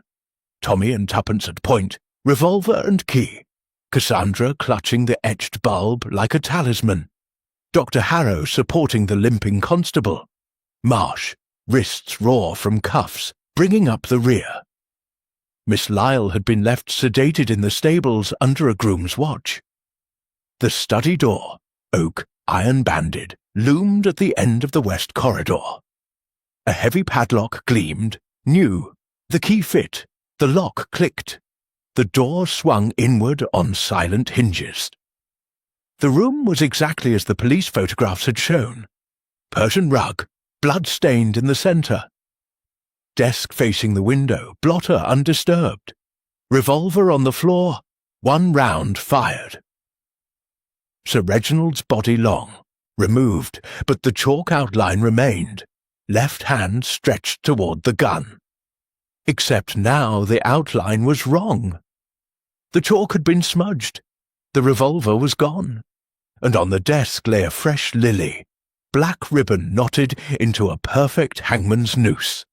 Tommy and Tuppence at point, revolver and key. Cassandra clutching the etched bulb like a talisman. Dr. Harrow supporting the limping constable. Marsh, wrists raw from cuffs, bringing up the rear. Miss Lyle had been left sedated in the stables under a groom's watch. The study door, oak, iron-banded, loomed at the end of the west corridor. A heavy padlock gleamed, new. The key fit. The lock clicked. The door swung inward on silent hinges. The room was exactly as the police photographs had shown. Persian rug, blood-stained in the centre. Desk facing the window, blotter undisturbed. Revolver on the floor, 1 round fired. Sir Reginald's body long, removed, but the chalk outline remained, left hand stretched toward the gun. Except now the outline was wrong. The chalk had been smudged. The revolver was gone. And on the desk lay a fresh lily, black ribbon knotted into a perfect hangman's noose.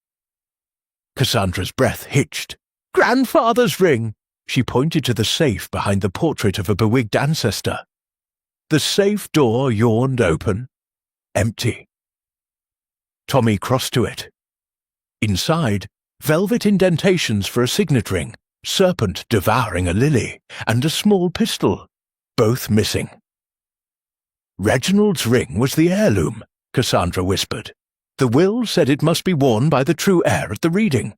Cassandra's breath hitched. "Grandfather's ring!" She pointed to the safe behind the portrait of a bewigged ancestor. The safe door yawned open. Empty. Tommy crossed to it. Inside, velvet indentations for a signet ring, serpent devouring a lily, and a small pistol, both missing. "Reginald's ring was the heirloom," Cassandra whispered. "The will said it must be worn by the true heir at the reading.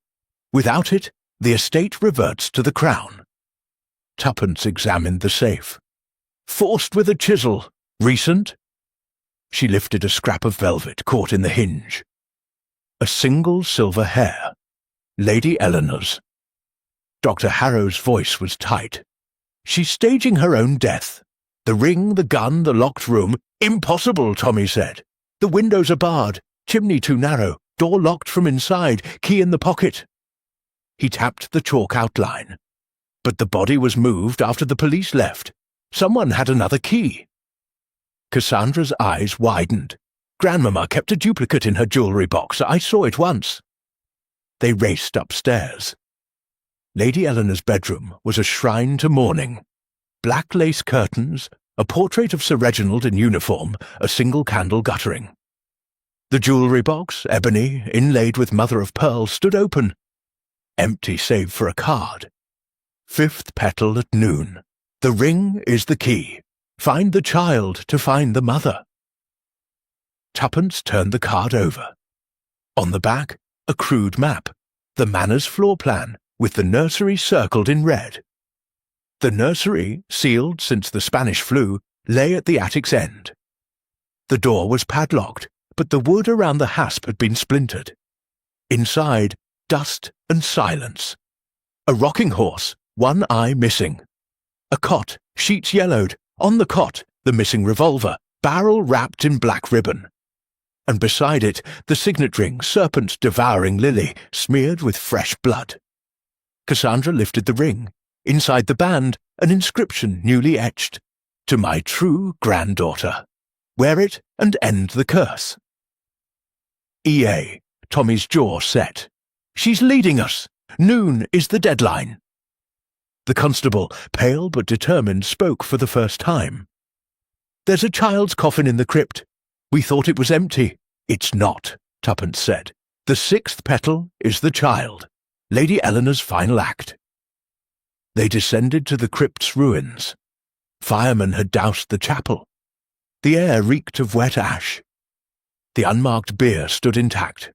Without it, the estate reverts to the crown." Tuppence examined the safe. "Forced with a chisel. Recent?" She lifted a scrap of velvet caught in the hinge. A single silver hair. Lady Eleanor's. Dr. Harrow's voice was tight. "She's staging her own death. The ring, the gun, the locked room." "Impossible," Tommy said. "The windows are barred, chimney too narrow, door locked from inside, key in the pocket." He tapped the chalk outline. "But the body was moved after the police left. Someone had another key." Cassandra's eyes widened. "Grandmama kept a duplicate in her jewellery box. I saw it once." They raced upstairs. Lady Eleanor's bedroom was a shrine to mourning. Black lace curtains, a portrait of Sir Reginald in uniform, a single candle guttering. The jewellery box, ebony, inlaid with mother-of-pearl, stood open. Empty save for a card. "5th petal at noon. The ring is the key. Find the child to find the mother." Tuppence turned the card over. On the back, a crude map, the Manor's floor plan, with the nursery circled in red. The nursery, sealed since the Spanish flu, lay at the attic's end. The door was padlocked, but the wood around the hasp had been splintered. Inside, dust and silence. A rocking horse, one eye missing. A cot, sheets yellowed. On the cot, the missing revolver, barrel wrapped in black ribbon. And beside it, the signet ring, serpent devouring lily, smeared with fresh blood. Cassandra lifted the ring. Inside the band, an inscription newly etched. "To my true granddaughter. Wear it and end the curse." EA, Tommy's jaw set. "She's leading us. Noon is the deadline." The constable, pale but determined, spoke for the first time. "There's a child's coffin in the crypt. We thought it was empty." "It's not," Tuppence said. "The 6th petal is the child. Lady Eleanor's final act." They descended to the crypt's ruins. Firemen had doused the chapel. The air reeked of wet ash. The unmarked bier stood intact.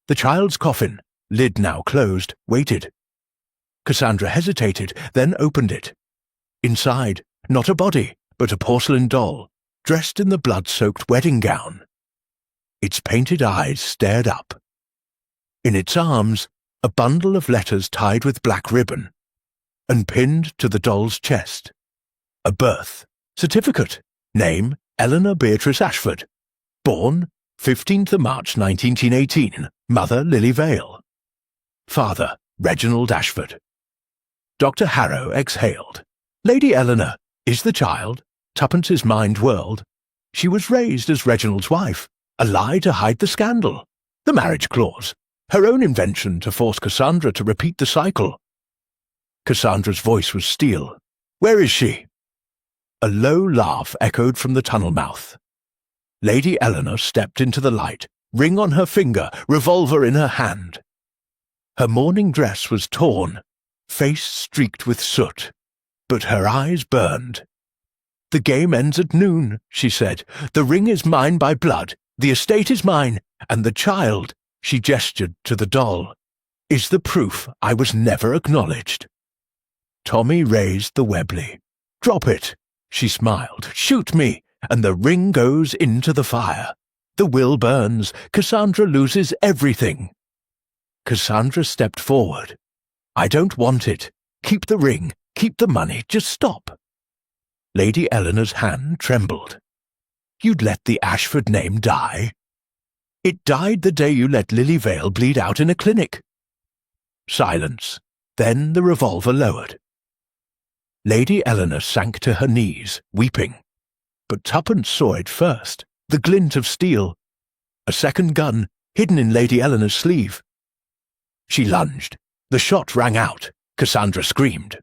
The child's coffin, lid now closed, waited. Cassandra hesitated, then opened it. Inside, not a body, but a porcelain doll, dressed in the blood-soaked wedding gown. Its painted eyes stared up. In its arms, a bundle of letters tied with black ribbon, and pinned to the doll's chest. A birth certificate, name Eleanor Beatrice Ashford, born 15th of March 1918, mother Lily Vale, father Reginald Ashford. Dr. Harrow exhaled. "Lady Eleanor is the child." Tuppence's mind whirled. She was raised as Reginald's wife, a lie to hide the scandal, the marriage clause, her own invention to force Cassandra to repeat the cycle. Cassandra's voice was steel. "Where is she?" A low laugh echoed from the tunnel mouth. Lady Eleanor stepped into the light, ring on her finger, revolver in her hand. Her mourning dress was torn, face streaked with soot, but her eyes burned. "The game ends at noon," she said. "The ring is mine by blood, the estate is mine, and the child," she gestured to the doll, "is the proof I was never acknowledged." Tommy raised the Webley. "Drop it," she smiled. "Shoot me, and the ring goes into the fire. The will burns. Cassandra loses everything." Cassandra stepped forward. "I don't want it. Keep the ring. Keep the money. Just stop." Lady Eleanor's hand trembled. "You'd let the Ashford name die?" "It died the day you let Lily Vale bleed out in a clinic." Silence. Then the revolver lowered. Lady Eleanor sank to her knees, weeping. But Tuppence saw it first, the glint of steel. A second gun, hidden in Lady Eleanor's sleeve. She lunged. The shot rang out. Cassandra screamed.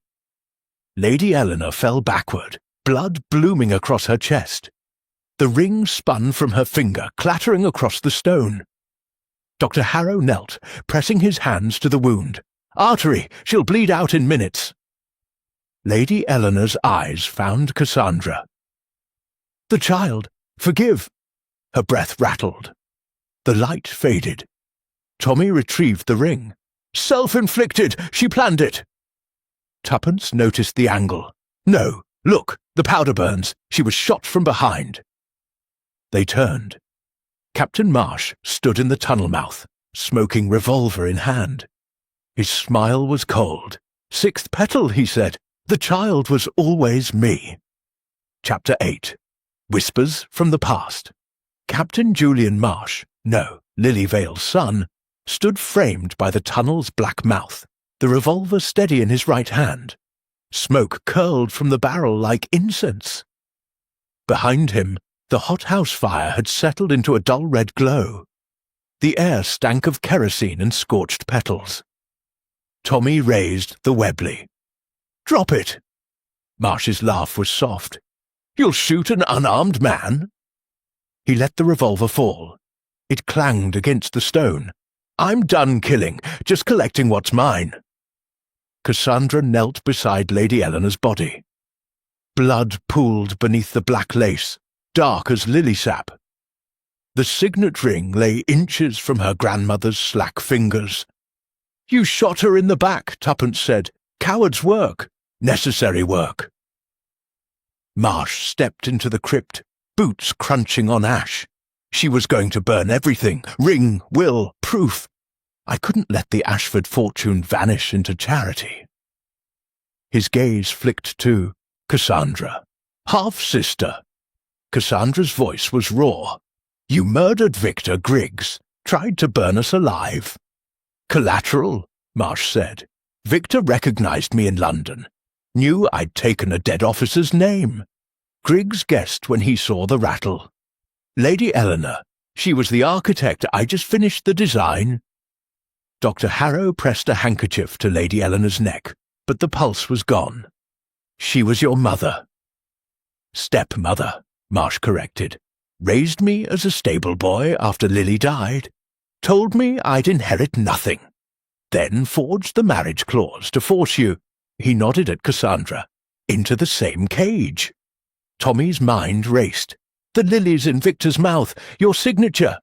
Lady Eleanor fell backward, blood blooming across her chest. The ring spun from her finger, clattering across the stone. Dr. Harrow knelt, pressing his hands to the wound. "Artery! She'll bleed out in minutes." Lady Eleanor's eyes found Cassandra. "The child! Forgive!" Her breath rattled. The light faded. Tommy retrieved the ring. "Self-inflicted! She planned it!" Tuppence noticed the angle. "No! Look! The powder burns! She was shot from behind!" They turned. Captain Marsh stood in the tunnel mouth, smoking revolver in hand. His smile was cold. "Sixth petal," he said. "The child was always me." Chapter 8. Whispers from the Past. Captain Julian Marsh, no, Lily Vale's son, stood framed by the tunnel's black mouth, the revolver steady in his right hand. Smoke curled from the barrel like incense. Behind him, the hothouse fire had settled into a dull red glow. The air stank of kerosene and scorched petals. Tommy raised the Webley. "Drop it!" Marsh's laugh was soft. "You'll shoot an unarmed man?" He let the revolver fall. It clanged against the stone. "I'm done killing, just collecting what's mine." Cassandra knelt beside Lady Eleanor's body. Blood pooled beneath the black lace, dark as lily sap. The signet ring lay inches from her grandmother's slack fingers. "You shot her in the back," Tuppence said. "Coward's work. Necessary work." Marsh stepped into the crypt, boots crunching on ash. She was going to burn everything, ring, will, proof. I couldn't let the Ashford fortune vanish into charity. His gaze flicked to Cassandra. "Half-sister." Cassandra's voice was raw. "You murdered Victor Griggs, tried to burn us alive." "Collateral," Marsh said. "Victor recognized me in London. Knew I'd taken a dead officer's name. Griggs guessed when he saw the rattle. Lady Eleanor, she was the architect. I just finished the design." Dr. Harrow pressed a handkerchief to Lady Eleanor's neck, but the pulse was gone. "She was your mother." "Stepmother," Marsh corrected. "Raised me as a stable boy after Lily died. Told me I'd inherit nothing. Then forged the marriage clause to force you," he nodded at Cassandra, "into the same cage." Tommy's mind raced. "The lilies in Victor's mouth, your signature."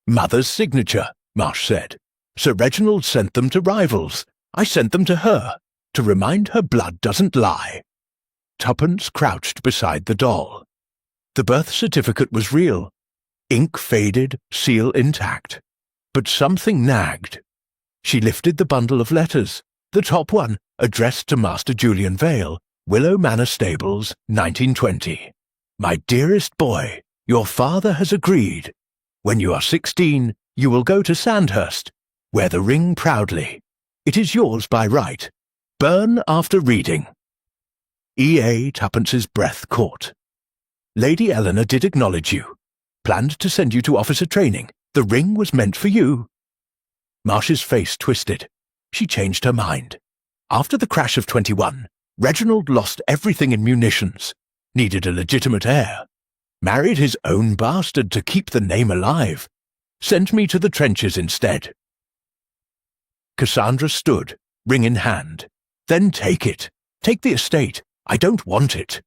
"Mother's signature," Marsh said. "Sir Reginald sent them to rivals. I sent them to her, to remind her blood doesn't lie." Tuppence crouched beside the doll. The birth certificate was real. Ink faded, seal intact. But something nagged. She lifted the bundle of letters, the top one, addressed to Master Julian Vale, Willow Manor Stables, 1920. "My dearest boy, your father has agreed. When you are 16, you will go to Sandhurst. Wear the ring proudly. It is yours by right. Burn after reading." E.A. Tuppence's breath caught. "Lady Eleanor did acknowledge you. Planned to send you to officer training. The ring was meant for you." Marsh's face twisted. She changed her mind. After the crash of 21, Reginald lost everything in munitions. Needed a legitimate heir. Married his own bastard to keep the name alive. Sent me to the trenches instead. Cassandra stood, ring in hand. "Then take it. Take the estate. I don't want it."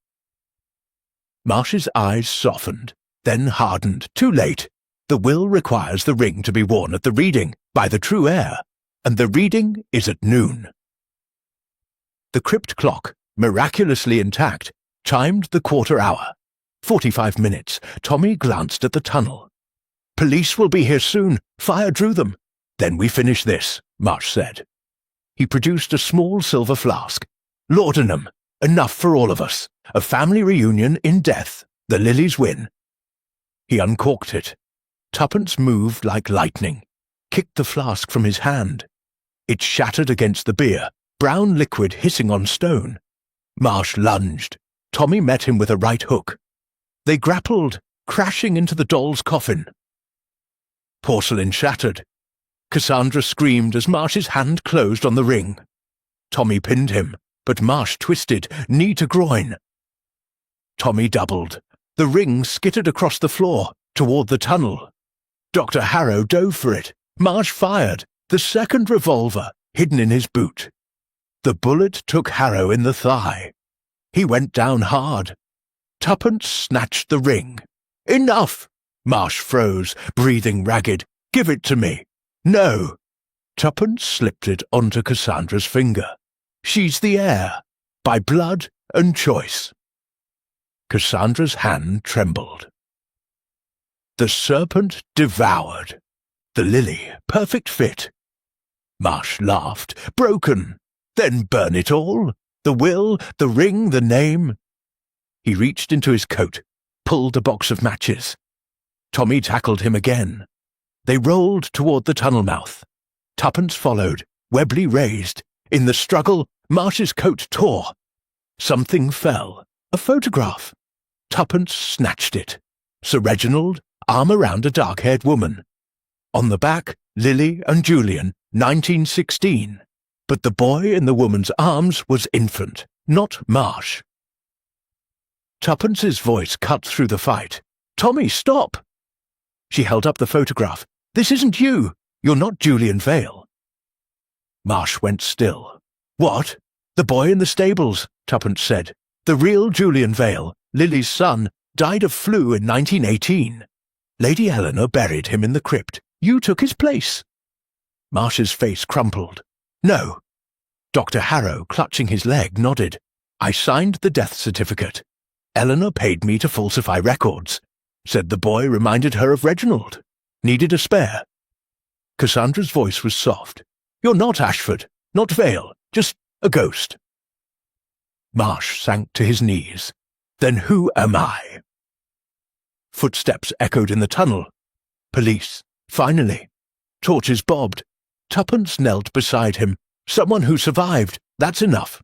Marsh's eyes softened, then hardened. Too late. The will requires the ring to be worn at the reading by the true heir, and the reading is at noon. The crypt clock, miraculously intact, chimed the quarter hour. 45 minutes. Tommy glanced at the tunnel. "Police will be here soon. Fire drew them. Then we finish this," Marsh said. He produced a small silver flask. "Laudanum. Enough for all of us. A family reunion in death. The Lilies win." He uncorked it. Tuppence moved like lightning, kicked the flask from his hand. It shattered against the beer, brown liquid hissing on stone. Marsh lunged. Tommy met him with a right hook. They grappled, crashing into the doll's coffin. Porcelain shattered. Cassandra screamed as Marsh's hand closed on the ring. Tommy pinned him, but Marsh twisted, knee to groin. Tommy doubled. The ring skittered across the floor, toward the tunnel. Dr. Harrow dove for it. Marsh fired, the second revolver, hidden in his boot. The bullet took Harrow in the thigh. He went down hard. Tuppence snatched the ring. "Enough!" Marsh froze, breathing ragged. "Give it to me." "No." Tuppence slipped it onto Cassandra's finger. "She's the heir, by blood and choice." Cassandra's hand trembled. The serpent devoured. The lily, perfect fit. Marsh laughed. "Broken. Then burn it all. The will, the ring, the name." He reached into his coat, pulled a box of matches. Tommy tackled him again. They rolled toward the tunnel mouth. Tuppence followed, Webley raised. In the struggle, Marsh's coat tore. Something fell. A photograph. Tuppence snatched it. Sir Reginald, arm around a dark-haired woman. On the back, Lily and Julian, 1916. But the boy in the woman's arms was infant, not Marsh. Tuppence's voice cut through the fight. "Tommy, stop!" She held up the photograph. "This isn't you. You're not Julian Vale." Marsh went still. "What?" "The boy in the stables," Tuppence said. "The real Julian Vale, Lily's son, died of flu in 1918. Lady Eleanor buried him in the crypt. You took his place." Marsh's face crumpled. "No." Dr. Harrow, clutching his leg, nodded. "I signed the death certificate. Eleanor paid me to falsify records. Said the boy reminded her of Reginald. Needed a spare." Cassandra's voice was soft. "You're not Ashford, not Vale, just a ghost." Marsh sank to his knees. "Then who am I?" Footsteps echoed in the tunnel. Police. Finally. Torches bobbed. Tuppence knelt beside him. "Someone who survived. That's enough."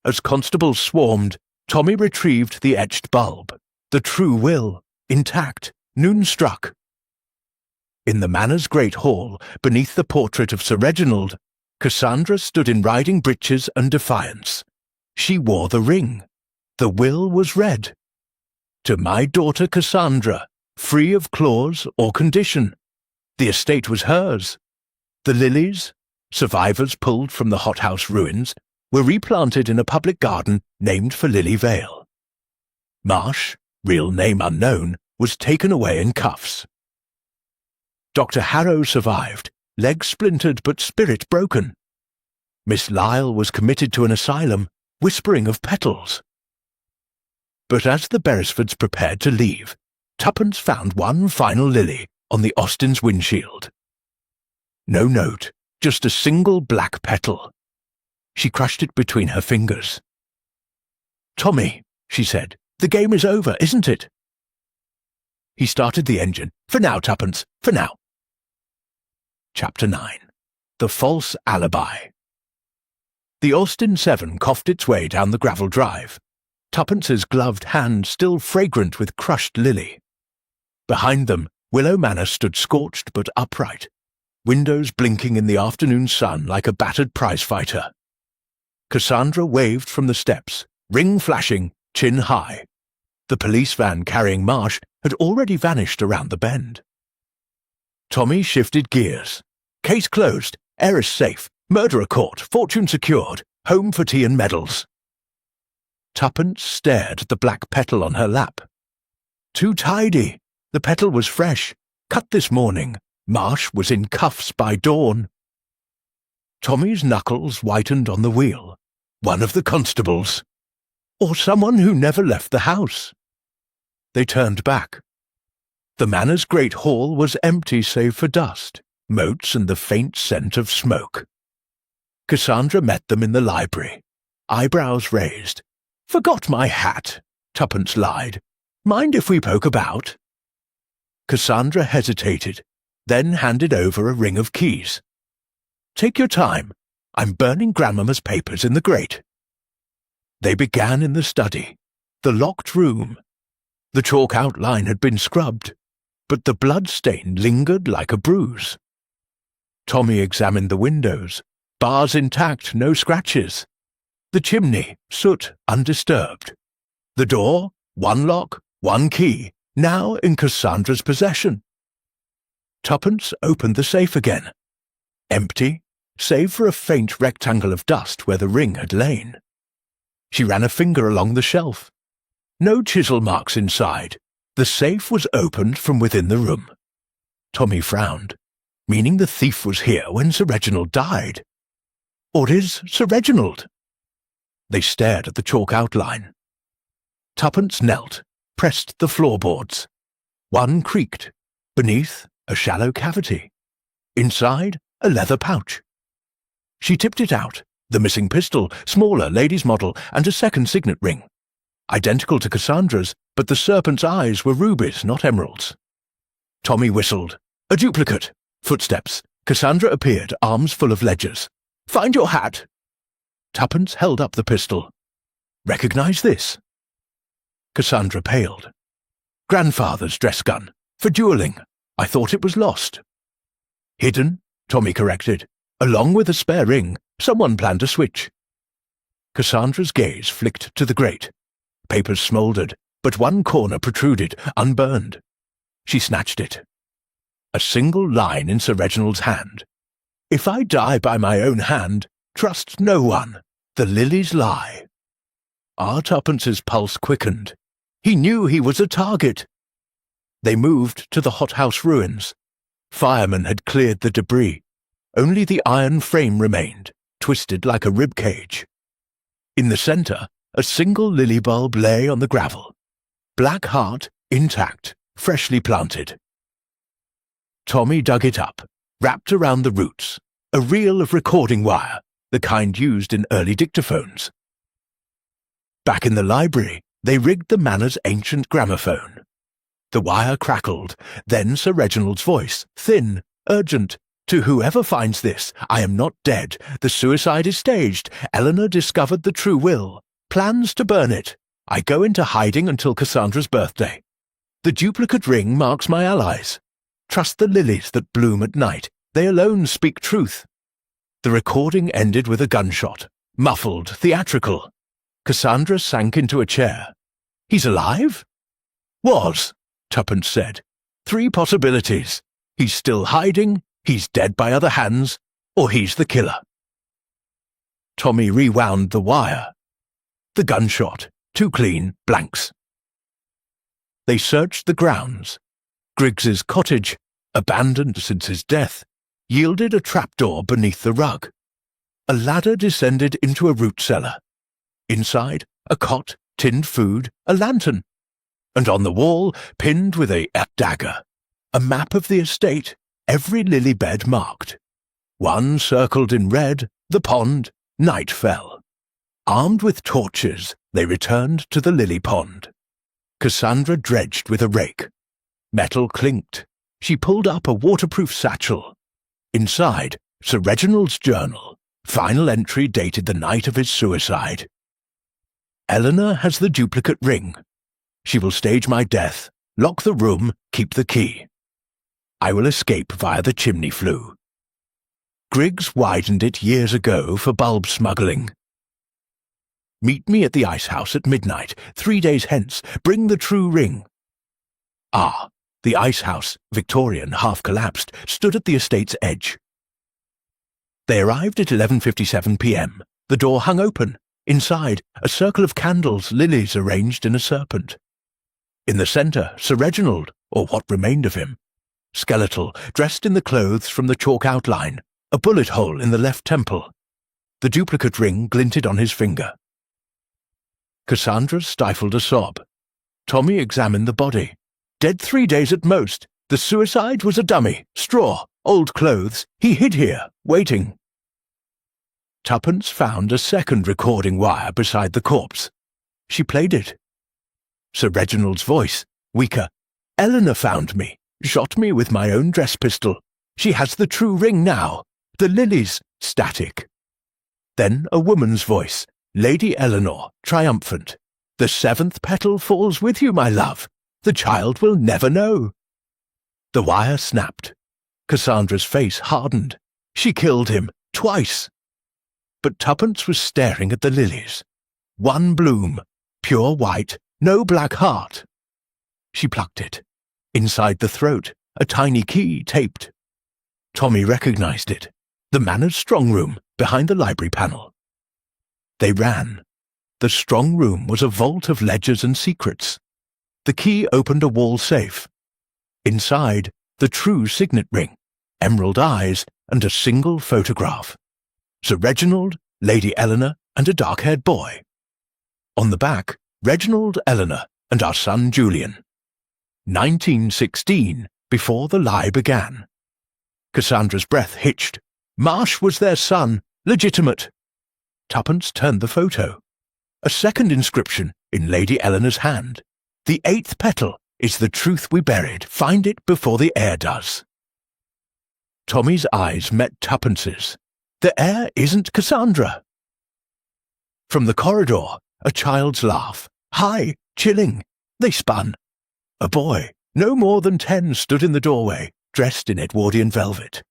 As constables swarmed, Tommy retrieved the etched bulb. The true will. Intact. Noon struck. In the Manor's great hall, beneath the portrait of Sir Reginald, Cassandra stood in riding breeches and defiance. She wore the ring. The will was read. "To my daughter Cassandra, free of clause or condition." The estate was hers. The lilies, survivors pulled from the hothouse ruins, were replanted in a public garden named for Lily Vale. Marsh, real name unknown, was taken away in cuffs. Dr. Harrow survived, leg splintered but spirit broken. Miss Lyle was committed to an asylum, whispering of petals. But as the Beresfords prepared to leave, Tuppence found one final lily on the Austin's windshield. No note, just a single black petal. She crushed it between her fingers. "Tommy," she said, "the game is over, isn't it?" He started the engine. "For now, Tuppence, for now." Chapter 9. The False Alibi. The Austin 7 coughed its way down the gravel drive, Tuppence's gloved hand still fragrant with crushed lily. Behind them, Willow Manor stood scorched but upright, windows blinking in the afternoon sun like a battered prizefighter. Cassandra waved from the steps, ring flashing, chin high. The police van carrying Marsh had already vanished around the bend. Tommy shifted gears. Case closed, heiress safe, murderer caught, fortune secured, home for tea and medals. Tuppence stared at the black petal on her lap. Too tidy. The petal was fresh, cut this morning. Marsh was in cuffs by dawn. Tommy's knuckles whitened on the wheel. One of the constables. Or someone who never left the house. They turned back. The Manor's great hall was empty save for dust, motes and the faint scent of smoke. Cassandra met them in the library, eyebrows raised. "Forgot my hat," Tuppence lied. "Mind if we poke about?" Cassandra hesitated, then handed over a ring of keys. "Take your time. I'm burning Grandmamma's papers in the grate." They began in the study, the locked room. The chalk outline had been scrubbed, but the blood stain lingered like a bruise. Tommy examined the windows, bars intact, no scratches. The chimney, soot undisturbed. The door, one lock, one key, now in Cassandra's possession. Tuppence opened the safe again. Empty, save for a faint rectangle of dust where the ring had lain. She ran a finger along the shelf. No chisel marks inside. The safe was opened from within the room. Tommy frowned, meaning the thief was here when Sir Reginald died. Or is Sir Reginald? They stared at the chalk outline. Tuppence knelt, pressed the floorboards. One creaked. Beneath, a shallow cavity. Inside, a leather pouch. She tipped it out, the missing pistol, smaller lady's model, and a second signet ring. Identical to Cassandra's, but the serpent's eyes were rubies, not emeralds. Tommy whistled. A duplicate. Footsteps. Cassandra appeared, arms full of ledgers. Find your hat. Tuppence held up the pistol. Recognize this? Cassandra paled. Grandfather's dress gun. For duelling. I thought it was lost. Hidden, Tommy corrected. Along with a spare ring, someone planned a switch. Cassandra's gaze flicked to the grate. Papers smouldered, but one corner protruded, unburned. She snatched it. A single line in Sir Reginald's hand. If I die by my own hand, trust no one. The lilies lie. R. Tuppence's pulse quickened. He knew he was a target. They moved to the hothouse ruins. Firemen had cleared the debris. Only the iron frame remained, twisted like a rib cage. In the centre, a single lily bulb lay on the gravel. Black heart, intact, freshly planted. Tommy dug it up, wrapped around the roots, a reel of recording wire, the kind used in early dictaphones. Back in the library, they rigged the Manor's ancient gramophone. The wire crackled, then Sir Reginald's voice, thin, urgent. To whoever finds this, I am not dead. The suicide is staged. Eleanor discovered the true will. Plans to burn it. I go into hiding until Cassandra's birthday. The duplicate ring marks my allies. Trust the lilies that bloom at night. They alone speak truth. The recording ended with a gunshot. Muffled, theatrical. Cassandra sank into a chair. He's alive? Was, Tuppence said. 3 possibilities. He's still hiding, he's dead by other hands, or he's the killer. Tommy rewound the wire. The gunshot. 2 clean blanks. They searched the grounds. Griggs's cottage, abandoned since his death, yielded a trapdoor beneath the rug. A ladder descended into a root cellar. Inside, a cot, tinned food, a lantern. And on the wall, pinned with a dagger, a map of the estate, every lily bed marked. One circled in red, the pond. Night fell. Armed with torches, they returned to the lily pond. Cassandra dredged with a rake. Metal clinked. She pulled up a waterproof satchel. Inside, Sir Reginald's journal. Final entry dated the night of his suicide. Eleanor has the duplicate ring. She will stage my death, lock the room, keep the key. I will escape via the chimney flue. Griggs widened it years ago for bulb smuggling. Meet me at the ice house at midnight, 3 days hence. Bring the true ring. Ah, the ice house, Victorian, half collapsed, stood at the estate's edge. They arrived at 11:57 p.m. The door hung open. Inside, a circle of candles, lilies arranged in a serpent. In the centre, Sir Reginald, or what remained of him. Skeletal, dressed in the clothes from the chalk outline, a bullet hole in the left temple. The duplicate ring glinted on his finger. Cassandra stifled a sob. Tommy examined the body. Dead 3 days at most. The suicide was a dummy, straw, old clothes. He hid here, waiting. Tuppence found a second recording wire beside the corpse. She played it. Sir Reginald's voice, weaker. Eleanor found me, shot me with my own dress pistol. She has the true ring now. The lilies, static. Then a woman's voice, Lady Eleanor, triumphant. The 7th petal falls with you, my love. The child will never know. The wire snapped. Cassandra's face hardened. She killed him, twice. But Tuppence was staring at the lilies. One bloom, pure white, no black heart. She plucked it. Inside the throat, a tiny key taped. Tommy recognized it. The Manor's strong room, behind the library panel. They ran. The strong room was a vault of ledgers and secrets. The key opened a wall safe. Inside, the true signet ring, emerald eyes, and a single photograph. Sir Reginald, Lady Eleanor, and a dark-haired boy. On the back, Reginald, Eleanor, and our son Julian. 1916, before the lie began. Cassandra's breath hitched. Marsh was their son, legitimate. Tuppence turned the photo. A second inscription in Lady Eleanor's hand. The 8th petal is the truth we buried. Find it before the heir does. Tommy's eyes met Tuppence's. The heir isn't Cassandra. From the corridor, a child's laugh. High, chilling. They spun. A boy, no more than 10, stood in the doorway, dressed in Edwardian velvet.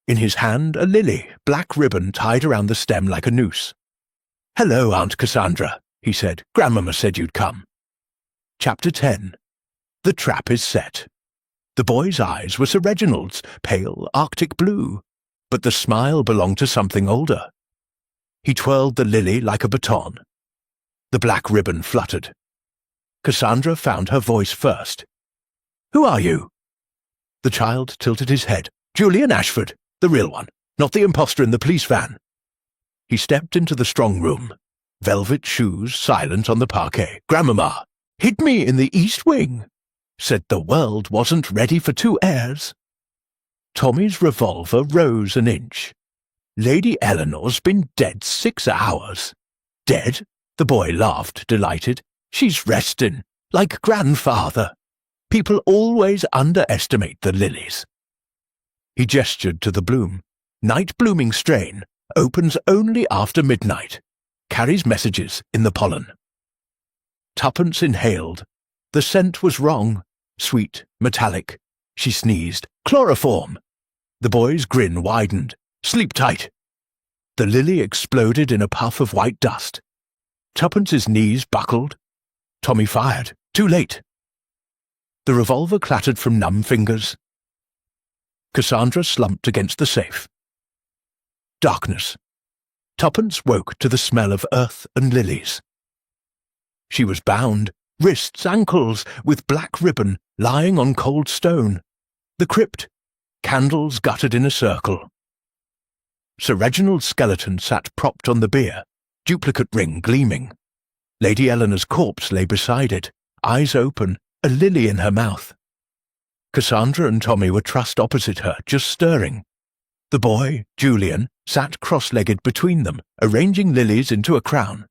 In his hand, a lily, black ribbon tied around the stem like a noose. "Hello, Aunt Cassandra," he said. "Grandmama said you'd come." Chapter 10. The trap is set. The boy's eyes were Sir Reginald's, pale arctic blue, but the smile belonged to something older. He twirled the lily like a baton. The black ribbon fluttered. Cassandra found her voice first. "Who are you?" The child tilted his head. "Julian Ashford, the real one, not the imposter in the police van." He stepped into the strong room. Velvet shoes silent on the parquet. "Grandmama hid me in the east wing. Said the world wasn't ready for 2 heirs." Tommy's revolver rose an inch. "Lady Eleanor's been dead 6 hours. Dead?" The boy laughed, delighted. "She's resting, like grandfather. People always underestimate the lilies." He gestured to the bloom. "Night blooming strain, opens only after midnight. Carries messages in the pollen." Tuppence inhaled. The scent was wrong. Sweet, metallic. She sneezed. "Chloroform!" The boy's grin widened. "Sleep tight." The lily exploded in a puff of white dust. Tuppence's knees buckled. Tommy fired. Too late. The revolver clattered from numb fingers. Cassandra slumped against the safe. Darkness. Tuppence woke to the smell of earth and lilies. She was bound, wrists, ankles, with black ribbon lying on cold stone. The crypt. Candles guttered in a circle. Sir Reginald's skeleton sat propped on the bier, duplicate ring gleaming. Lady Eleanor's corpse lay beside it, eyes open, a lily in her mouth. Cassandra and Tommy were trussed opposite her, just stirring. The boy, Julian, sat cross-legged between them, arranging lilies into a crown.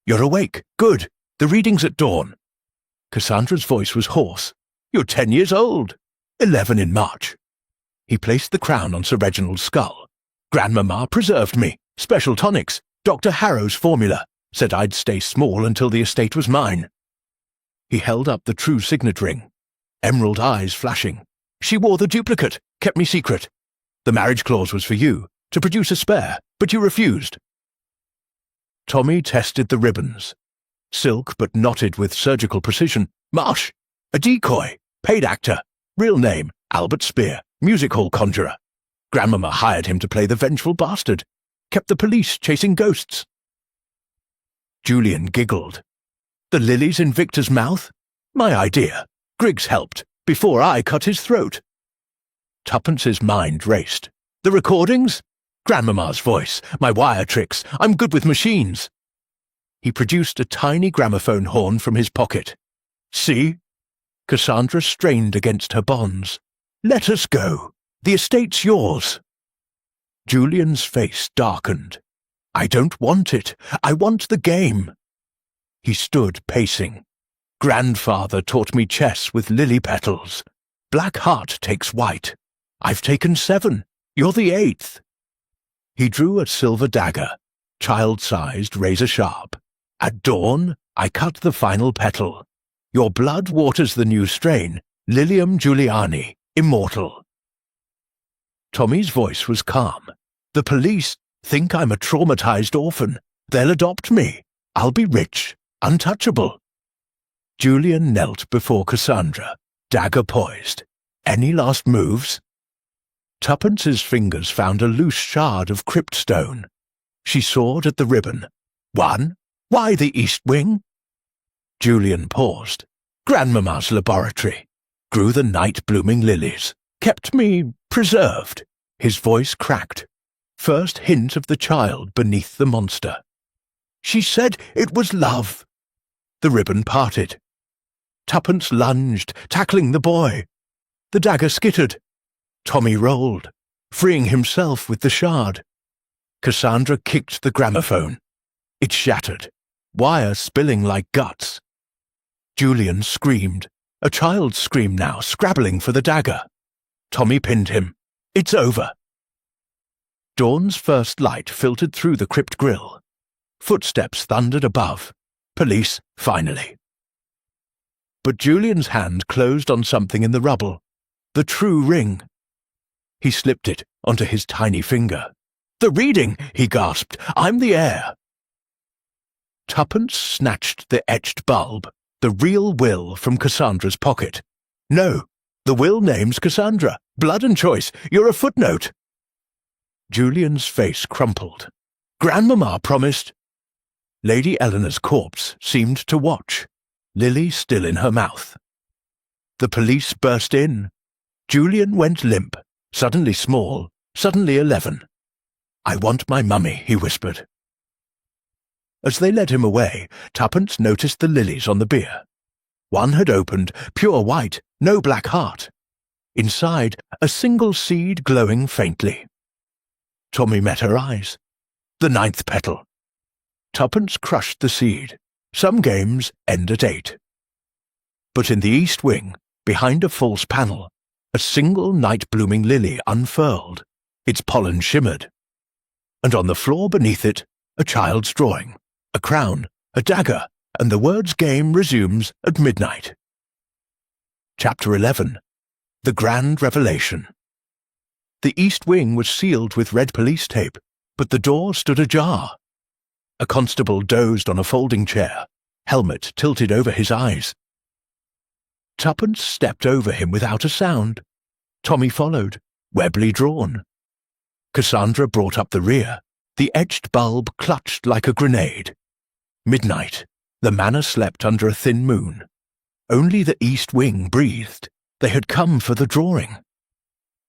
"You're awake. Good. The reading's at dawn." Cassandra's voice was hoarse. "You're 10 years old. 11 in March." He placed the crown on Sir Reginald's skull. "Grandmama preserved me. Special tonics. Dr. Harrow's formula. Said I'd stay small until the estate was mine." He held up the true signet ring. Emerald eyes flashing. "She wore the duplicate. Kept me secret. The marriage clause was for you, to produce a spare, but you refused." Tommy tested the ribbons. Silk but knotted with surgical precision. "Marsh! A decoy. Paid actor. Real name, Albert Spear. Music hall conjurer. Grandmama hired him to play the vengeful bastard. Kept the police chasing ghosts." Julian giggled. "The lilies in Victor's mouth? My idea. Griggs helped, before I cut his throat." Tuppence's mind raced. "The recordings? Grandmama's voice, my wire tricks. I'm good with machines." He produced a tiny gramophone horn from his pocket. "See?" Cassandra strained against her bonds. "Let us go. The estate's yours." Julian's face darkened. "I don't want it. I want the game." He stood pacing. "Grandfather taught me chess with lily petals. Black heart takes white. I've taken 7. You're the 8th. He drew a silver dagger. child-sized, razor-sharp. At dawn, I cut the final petal. Your blood waters the new strain, Lilium Juliani, immortal. Tommy's voice was calm. The police think I'm a traumatized orphan. They'll adopt me. I'll be rich, untouchable. Julian knelt before Cassandra, dagger poised. Any last moves? Tuppence's fingers found a loose shard of crypt stone. She sawed at the ribbon. One? Why the east wing? Julian paused. Grandmamma's laboratory. Grew the night-blooming lilies. Kept me preserved. His voice cracked. First hint of the child beneath the monster. She said it was love. The ribbon parted. Tuppence lunged, tackling the boy. The dagger skittered. Tommy rolled, freeing himself with the shard. Cassandra kicked the gramophone. It shattered, wire spilling like guts. Julian screamed, a child's scream now, scrabbling for the dagger. Tommy pinned him. It's over. Dawn's first light filtered through the crypt grill. Footsteps thundered above. Police, finally. But Julian's hand closed on something in the rubble. The true ring. He slipped it onto his tiny finger. The reading, he gasped. I'm the heir. Tuppence snatched the etched bulb, the real will, from Cassandra's pocket. No, the will names Cassandra. Blood and choice. You're a footnote. Julian's face crumpled. Grandmamma promised. Lady Eleanor's corpse seemed to watch, Lily still in her mouth. The police burst in. Julian went limp, suddenly small, suddenly 11. I want my mummy, he whispered. As they led him away, Tuppence noticed the lilies on the bier. One had opened, pure white, no black heart. Inside, a single seed glowing faintly. Tommy met her eyes. The 9th petal. Tuppence crushed the seed. Some games end at 8. But in the east wing, behind a false panel, a single night-blooming lily unfurled. Its pollen shimmered. And on the floor beneath it, a child's drawing, a crown, a dagger, and the words game resumes at midnight. Chapter 11. The Grand Revelation. The east wing was sealed with red police tape, but the door stood ajar. A constable dozed on a folding chair, helmet tilted over his eyes. Tuppence stepped over him without a sound. Tommy followed, Webley drawn. Cassandra brought up the rear. The etched bulb clutched like a grenade. Midnight. The manor slept under a thin moon. Only the east wing breathed. They had come for the drawing.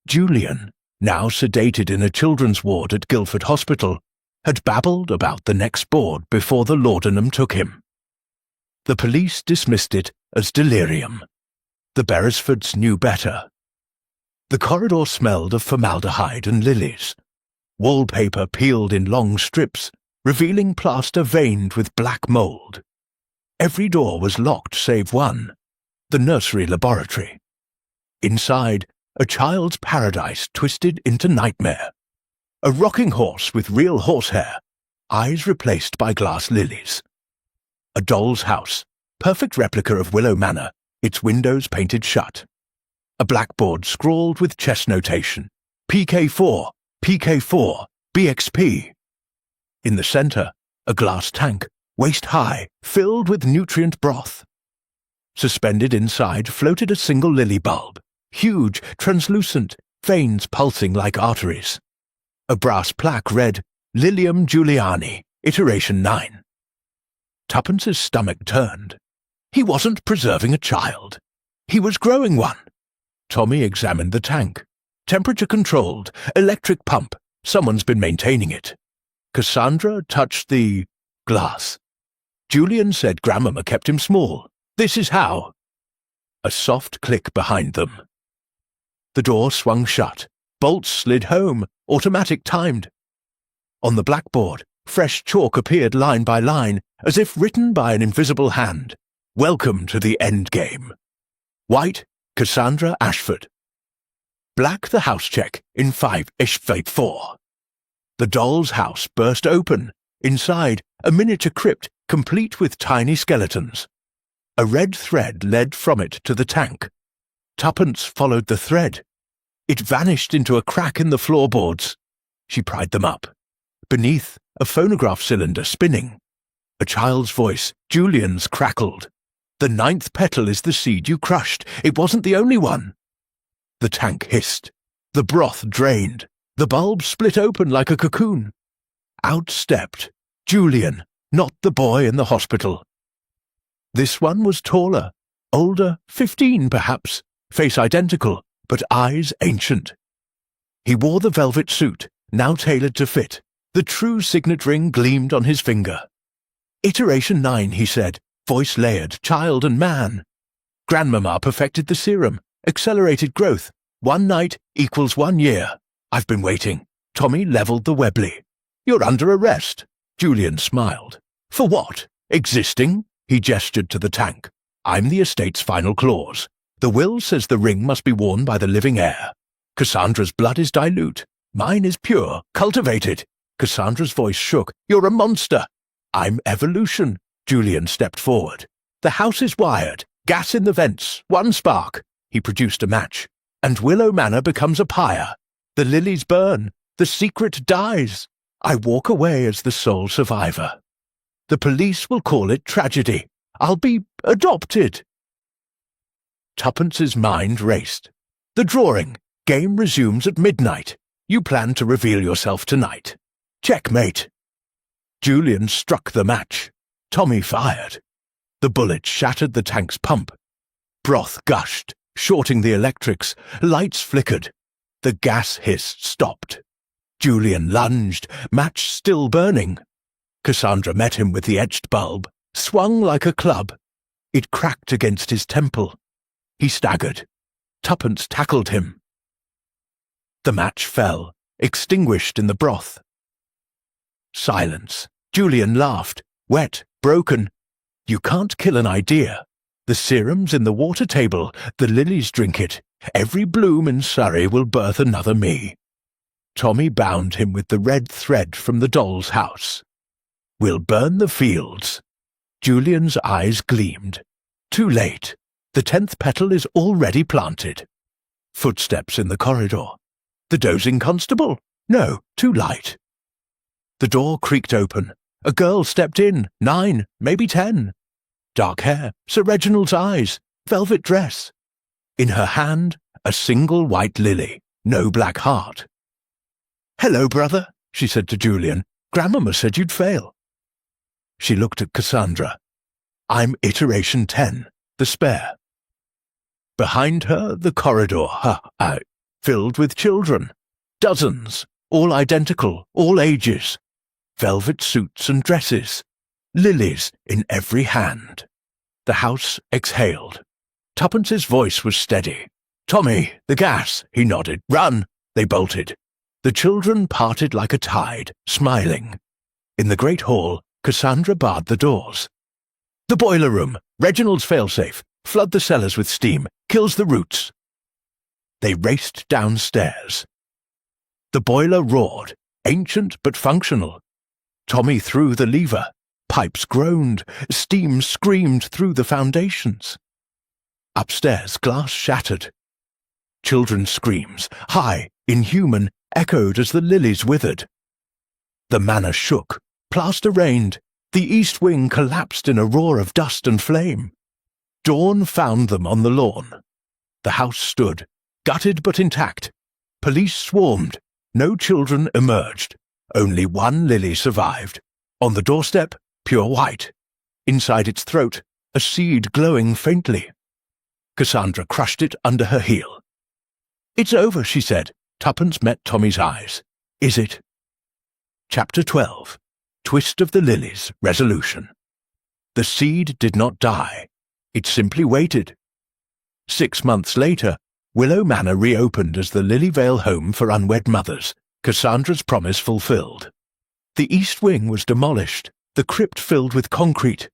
Julian, now sedated in a children's ward at Guildford Hospital, had babbled about the next board before the laudanum took him. The police dismissed it as delirium. The Beresfords knew better. The corridor smelled of formaldehyde and lilies. Wallpaper peeled in long strips, revealing plaster veined with black mould. Every door was locked save one, the nursery laboratory. Inside, a child's paradise twisted into nightmare. A rocking horse with real horsehair, eyes replaced by glass lilies. A doll's house, perfect replica of Willow Manor, its windows painted shut. A blackboard scrawled with chess notation, PK4, PK4, BXP. In the centre, a glass tank, waist-high, filled with nutrient broth. Suspended inside floated a single lily bulb, huge, translucent, veins pulsing like arteries. A brass plaque read, Lilium Juliani, Iteration 9. Tuppence's stomach turned. He wasn't preserving a child. He was growing one. Tommy examined the tank. Temperature-controlled, electric pump. Someone's been maintaining it. Cassandra touched the glass. Julian said Grandmama kept him small. This is how. A soft click behind them. The door swung shut. Bolts slid home, automatic timed. On the blackboard, fresh chalk appeared line by line, as if written by an invisible hand. Welcome to the end game. White, Cassandra Ashford. Black, the house check in 5-4. The doll's house burst open, Inside, a miniature crypt complete with tiny skeletons. A red thread led from it to the tank. Tuppence followed the thread. It vanished into a crack in the floorboards. She pried them up. Beneath, a phonograph cylinder spinning. A child's voice, Julian's, crackled. "The 9th petal is the seed you crushed. It wasn't the only one." The tank hissed. The broth drained. The bulb split open like a cocoon. Out stepped Julian, not the boy in the hospital. This one was taller, older, 15 perhaps, face identical, but eyes ancient. He wore the velvet suit, now tailored to fit. The true signet ring gleamed on his finger. "Iteration 9, he said, voice layered, child and man. Grandmama perfected the serum, accelerated growth. 1 night equals 1 year. I've been waiting." Tommy levelled the Webley. "You're under arrest." Julian smiled. "For what? Existing?" He gestured to the tank. "I'm the estate's final clause. The will says the ring must be worn by the living heir. Cassandra's blood is dilute. Mine is pure, cultivated." Cassandra's voice shook. "You're a monster." "I'm evolution." Julian stepped forward. "The house is wired. Gas in the vents. 1 spark." He produced a match. "And Willow Manor becomes a pyre. The lilies burn. The secret dies. I walk away as the sole survivor. The police will call it tragedy. I'll be adopted." Tuppence's mind raced. "The drawing. Game resumes at midnight. You plan to reveal yourself tonight. Checkmate." Julian struck the match. Tommy fired. The bullet shattered the tank's pump. Broth gushed, shorting the electrics. Lights flickered. The gas hiss stopped. Julian lunged, match still burning. Cassandra met him with the etched bulb, swung like a club. It cracked against his temple. He staggered. Tuppence tackled him. The match fell, extinguished in the broth. Silence. Julian laughed, wet, broken. "You can't kill an idea. The serum's in the water table. The lilies drink it. Every bloom in Surrey will birth another me." Tommy bound him with the red thread from the doll's house. "We'll burn the fields." Julian's eyes gleamed. "Too late. The 10th petal is already planted." Footsteps in the corridor. "The dozing constable? No, too light." The door creaked open. A girl stepped in, 9, maybe 10. Dark hair, Sir Reginald's eyes, velvet dress. In her hand, a single white lily, no black heart. "Hello, brother," she said to Julian. "Grandmama said you'd fail." She looked at Cassandra. "I'm iteration 10, the spare." Behind her, the corridor, filled with children. Dozens, all identical, all ages. Velvet suits and dresses. Lilies in every hand. The house exhaled. Tuppence's voice was steady. "Tommy, the gas," he nodded. "Run!" They bolted. The children parted like a tide, smiling. In the great hall, Cassandra barred the doors. "The boiler room, Reginald's failsafe. Flood the cellars with steam. Kills the roots." They raced downstairs. The boiler roared, ancient but functional. Tommy threw the lever. Pipes groaned. Steam screamed through the foundations. Upstairs, glass shattered. Children's screams, high, inhuman, echoed as the lilies withered. The manor shook. Plaster rained. The east wing collapsed in a roar of dust and flame. Dawn found them on the lawn. The house stood, gutted but intact. Police swarmed. No children emerged. Only 1 lily survived. On the doorstep, pure white. Inside its throat, a seed glowing faintly. Cassandra crushed it under her heel. "It's over," she said. Tuppence met Tommy's eyes. "Is it?" Chapter 12. Twist of the Lilies, Resolution. The seed did not die. It simply waited. 6 months later, Willow Manor reopened as the Lilyvale home for unwed mothers, Cassandra's promise fulfilled. The east wing was demolished, the crypt filled with concrete.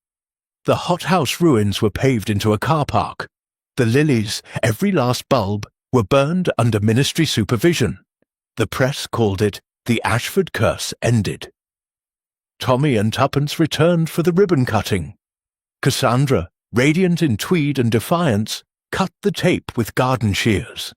The hothouse ruins were paved into a car park. The lilies, every last bulb, were burned under ministry supervision. The press called it "The Ashford Curse Ended." Tommy and Tuppence returned for the ribbon-cutting. Cassandra, radiant in tweed and defiance, cut the tape with garden shears.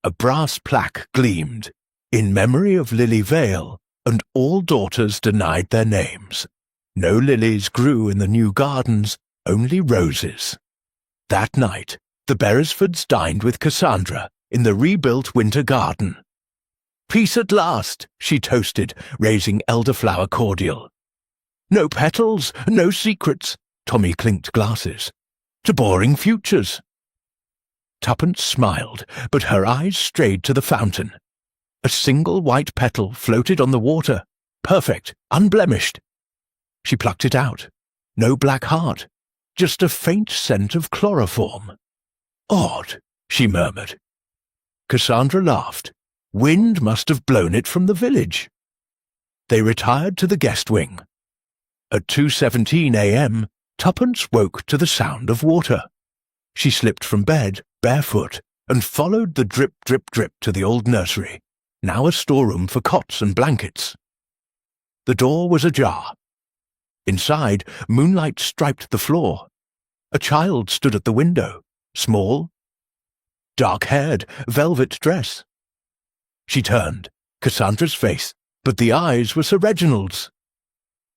A brass plaque gleamed, in memory of Lily Vale, and all daughters denied their names. No lilies grew in the new gardens, only roses. That night, the Beresfords dined with Cassandra in the rebuilt winter garden. "Peace at last," she toasted, raising elderflower cordial. "No petals, no secrets," Tommy clinked glasses. "To boring futures." Tuppence smiled, but her eyes strayed to the fountain. A single white petal floated on the water, perfect, unblemished. She plucked it out. No black heart, just a faint scent of chloroform. "Odd," she murmured. Cassandra laughed. Wind must have blown it from the village. They retired to the guest wing. At 2:17 a.m., Tuppence woke to the sound of water. She slipped from bed, barefoot, and followed the drip, drip, drip to the old nursery, now a storeroom for cots and blankets. The door was ajar. Inside, moonlight striped the floor. A child stood at the window, small, dark-haired, velvet dress. She turned, Cassandra's face, but the eyes were Sir Reginald's.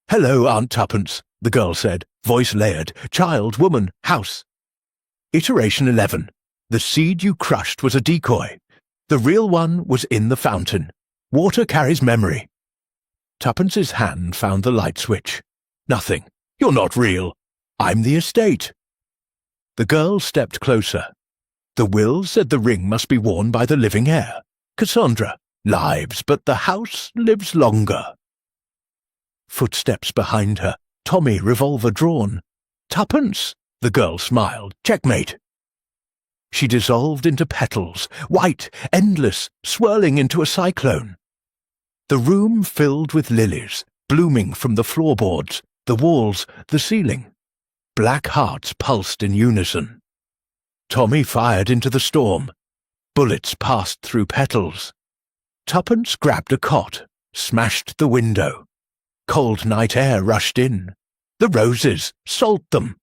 "Hello, Aunt Tuppence," the girl said, voice layered, child, woman, house. Iteration 11. The seed you crushed was a decoy. The real one was in the fountain. Water carries memory. Tuppence's hand found the light switch. "Nothing. You're not real. I'm the estate." The girl stepped closer. The will said the ring must be worn by the living heir. Cassandra, lives, but the house lives longer. Footsteps behind her, Tommy, revolver drawn. "Tuppence," the girl smiled. "Checkmate." She dissolved into petals, white, endless, swirling into a cyclone. The room filled with lilies, blooming from the floorboards, the walls, the ceiling. Black hearts pulsed in unison. Tommy fired into the storm. Bullets passed through petals. Tuppence grabbed a cot, smashed the window. Cold night air rushed in. "The roses! Salt them!"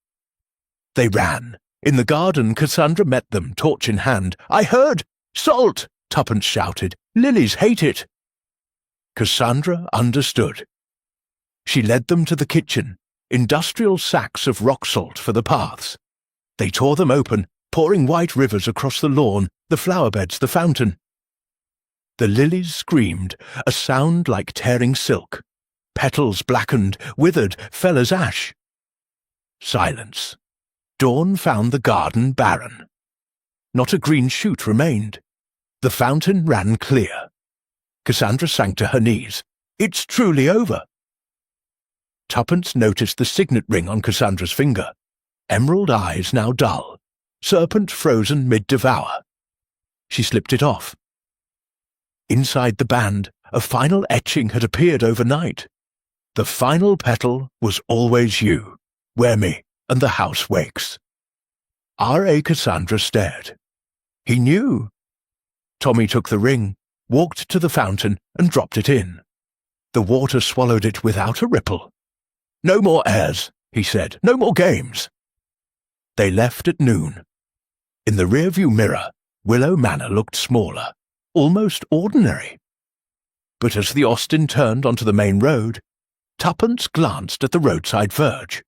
They ran. In the garden, Cassandra met them, torch in hand. "I heard! Salt!" Tuppence shouted. "Lilies hate it!" Cassandra understood. She led them to the kitchen, industrial sacks of rock salt for the paths. They tore them open, pouring white rivers across the lawn, the flower beds, the fountain. The lilies screamed, a sound like tearing silk. Petals blackened, withered, fell as ash. Silence. Dawn found the garden barren. Not a green shoot remained. The fountain ran clear. Cassandra sank to her knees. "It's truly over." Tuppence noticed the signet ring on Cassandra's finger. Emerald eyes now dull. Serpent frozen mid-devour. She slipped it off. Inside the band, a final etching had appeared overnight. The final petal was always you, wear me, and the house wakes. R.A. Cassandra stared. He knew. Tommy took the ring, walked to the fountain, and dropped it in. The water swallowed it without a ripple. "No more airs," he said. "No more games." They left at noon. In the rearview mirror, Willow Manor looked smaller, almost ordinary. But as the Austin turned onto the main road, Tuppence glanced at the roadside verge.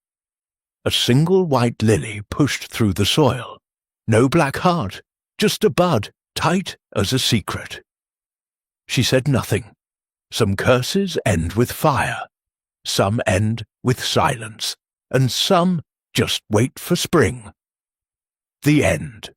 A single white lily pushed through the soil. No black heart, just a bud, tight as a secret. She said nothing. Some curses end with fire. Some end with silence. And some just wait for spring. The end.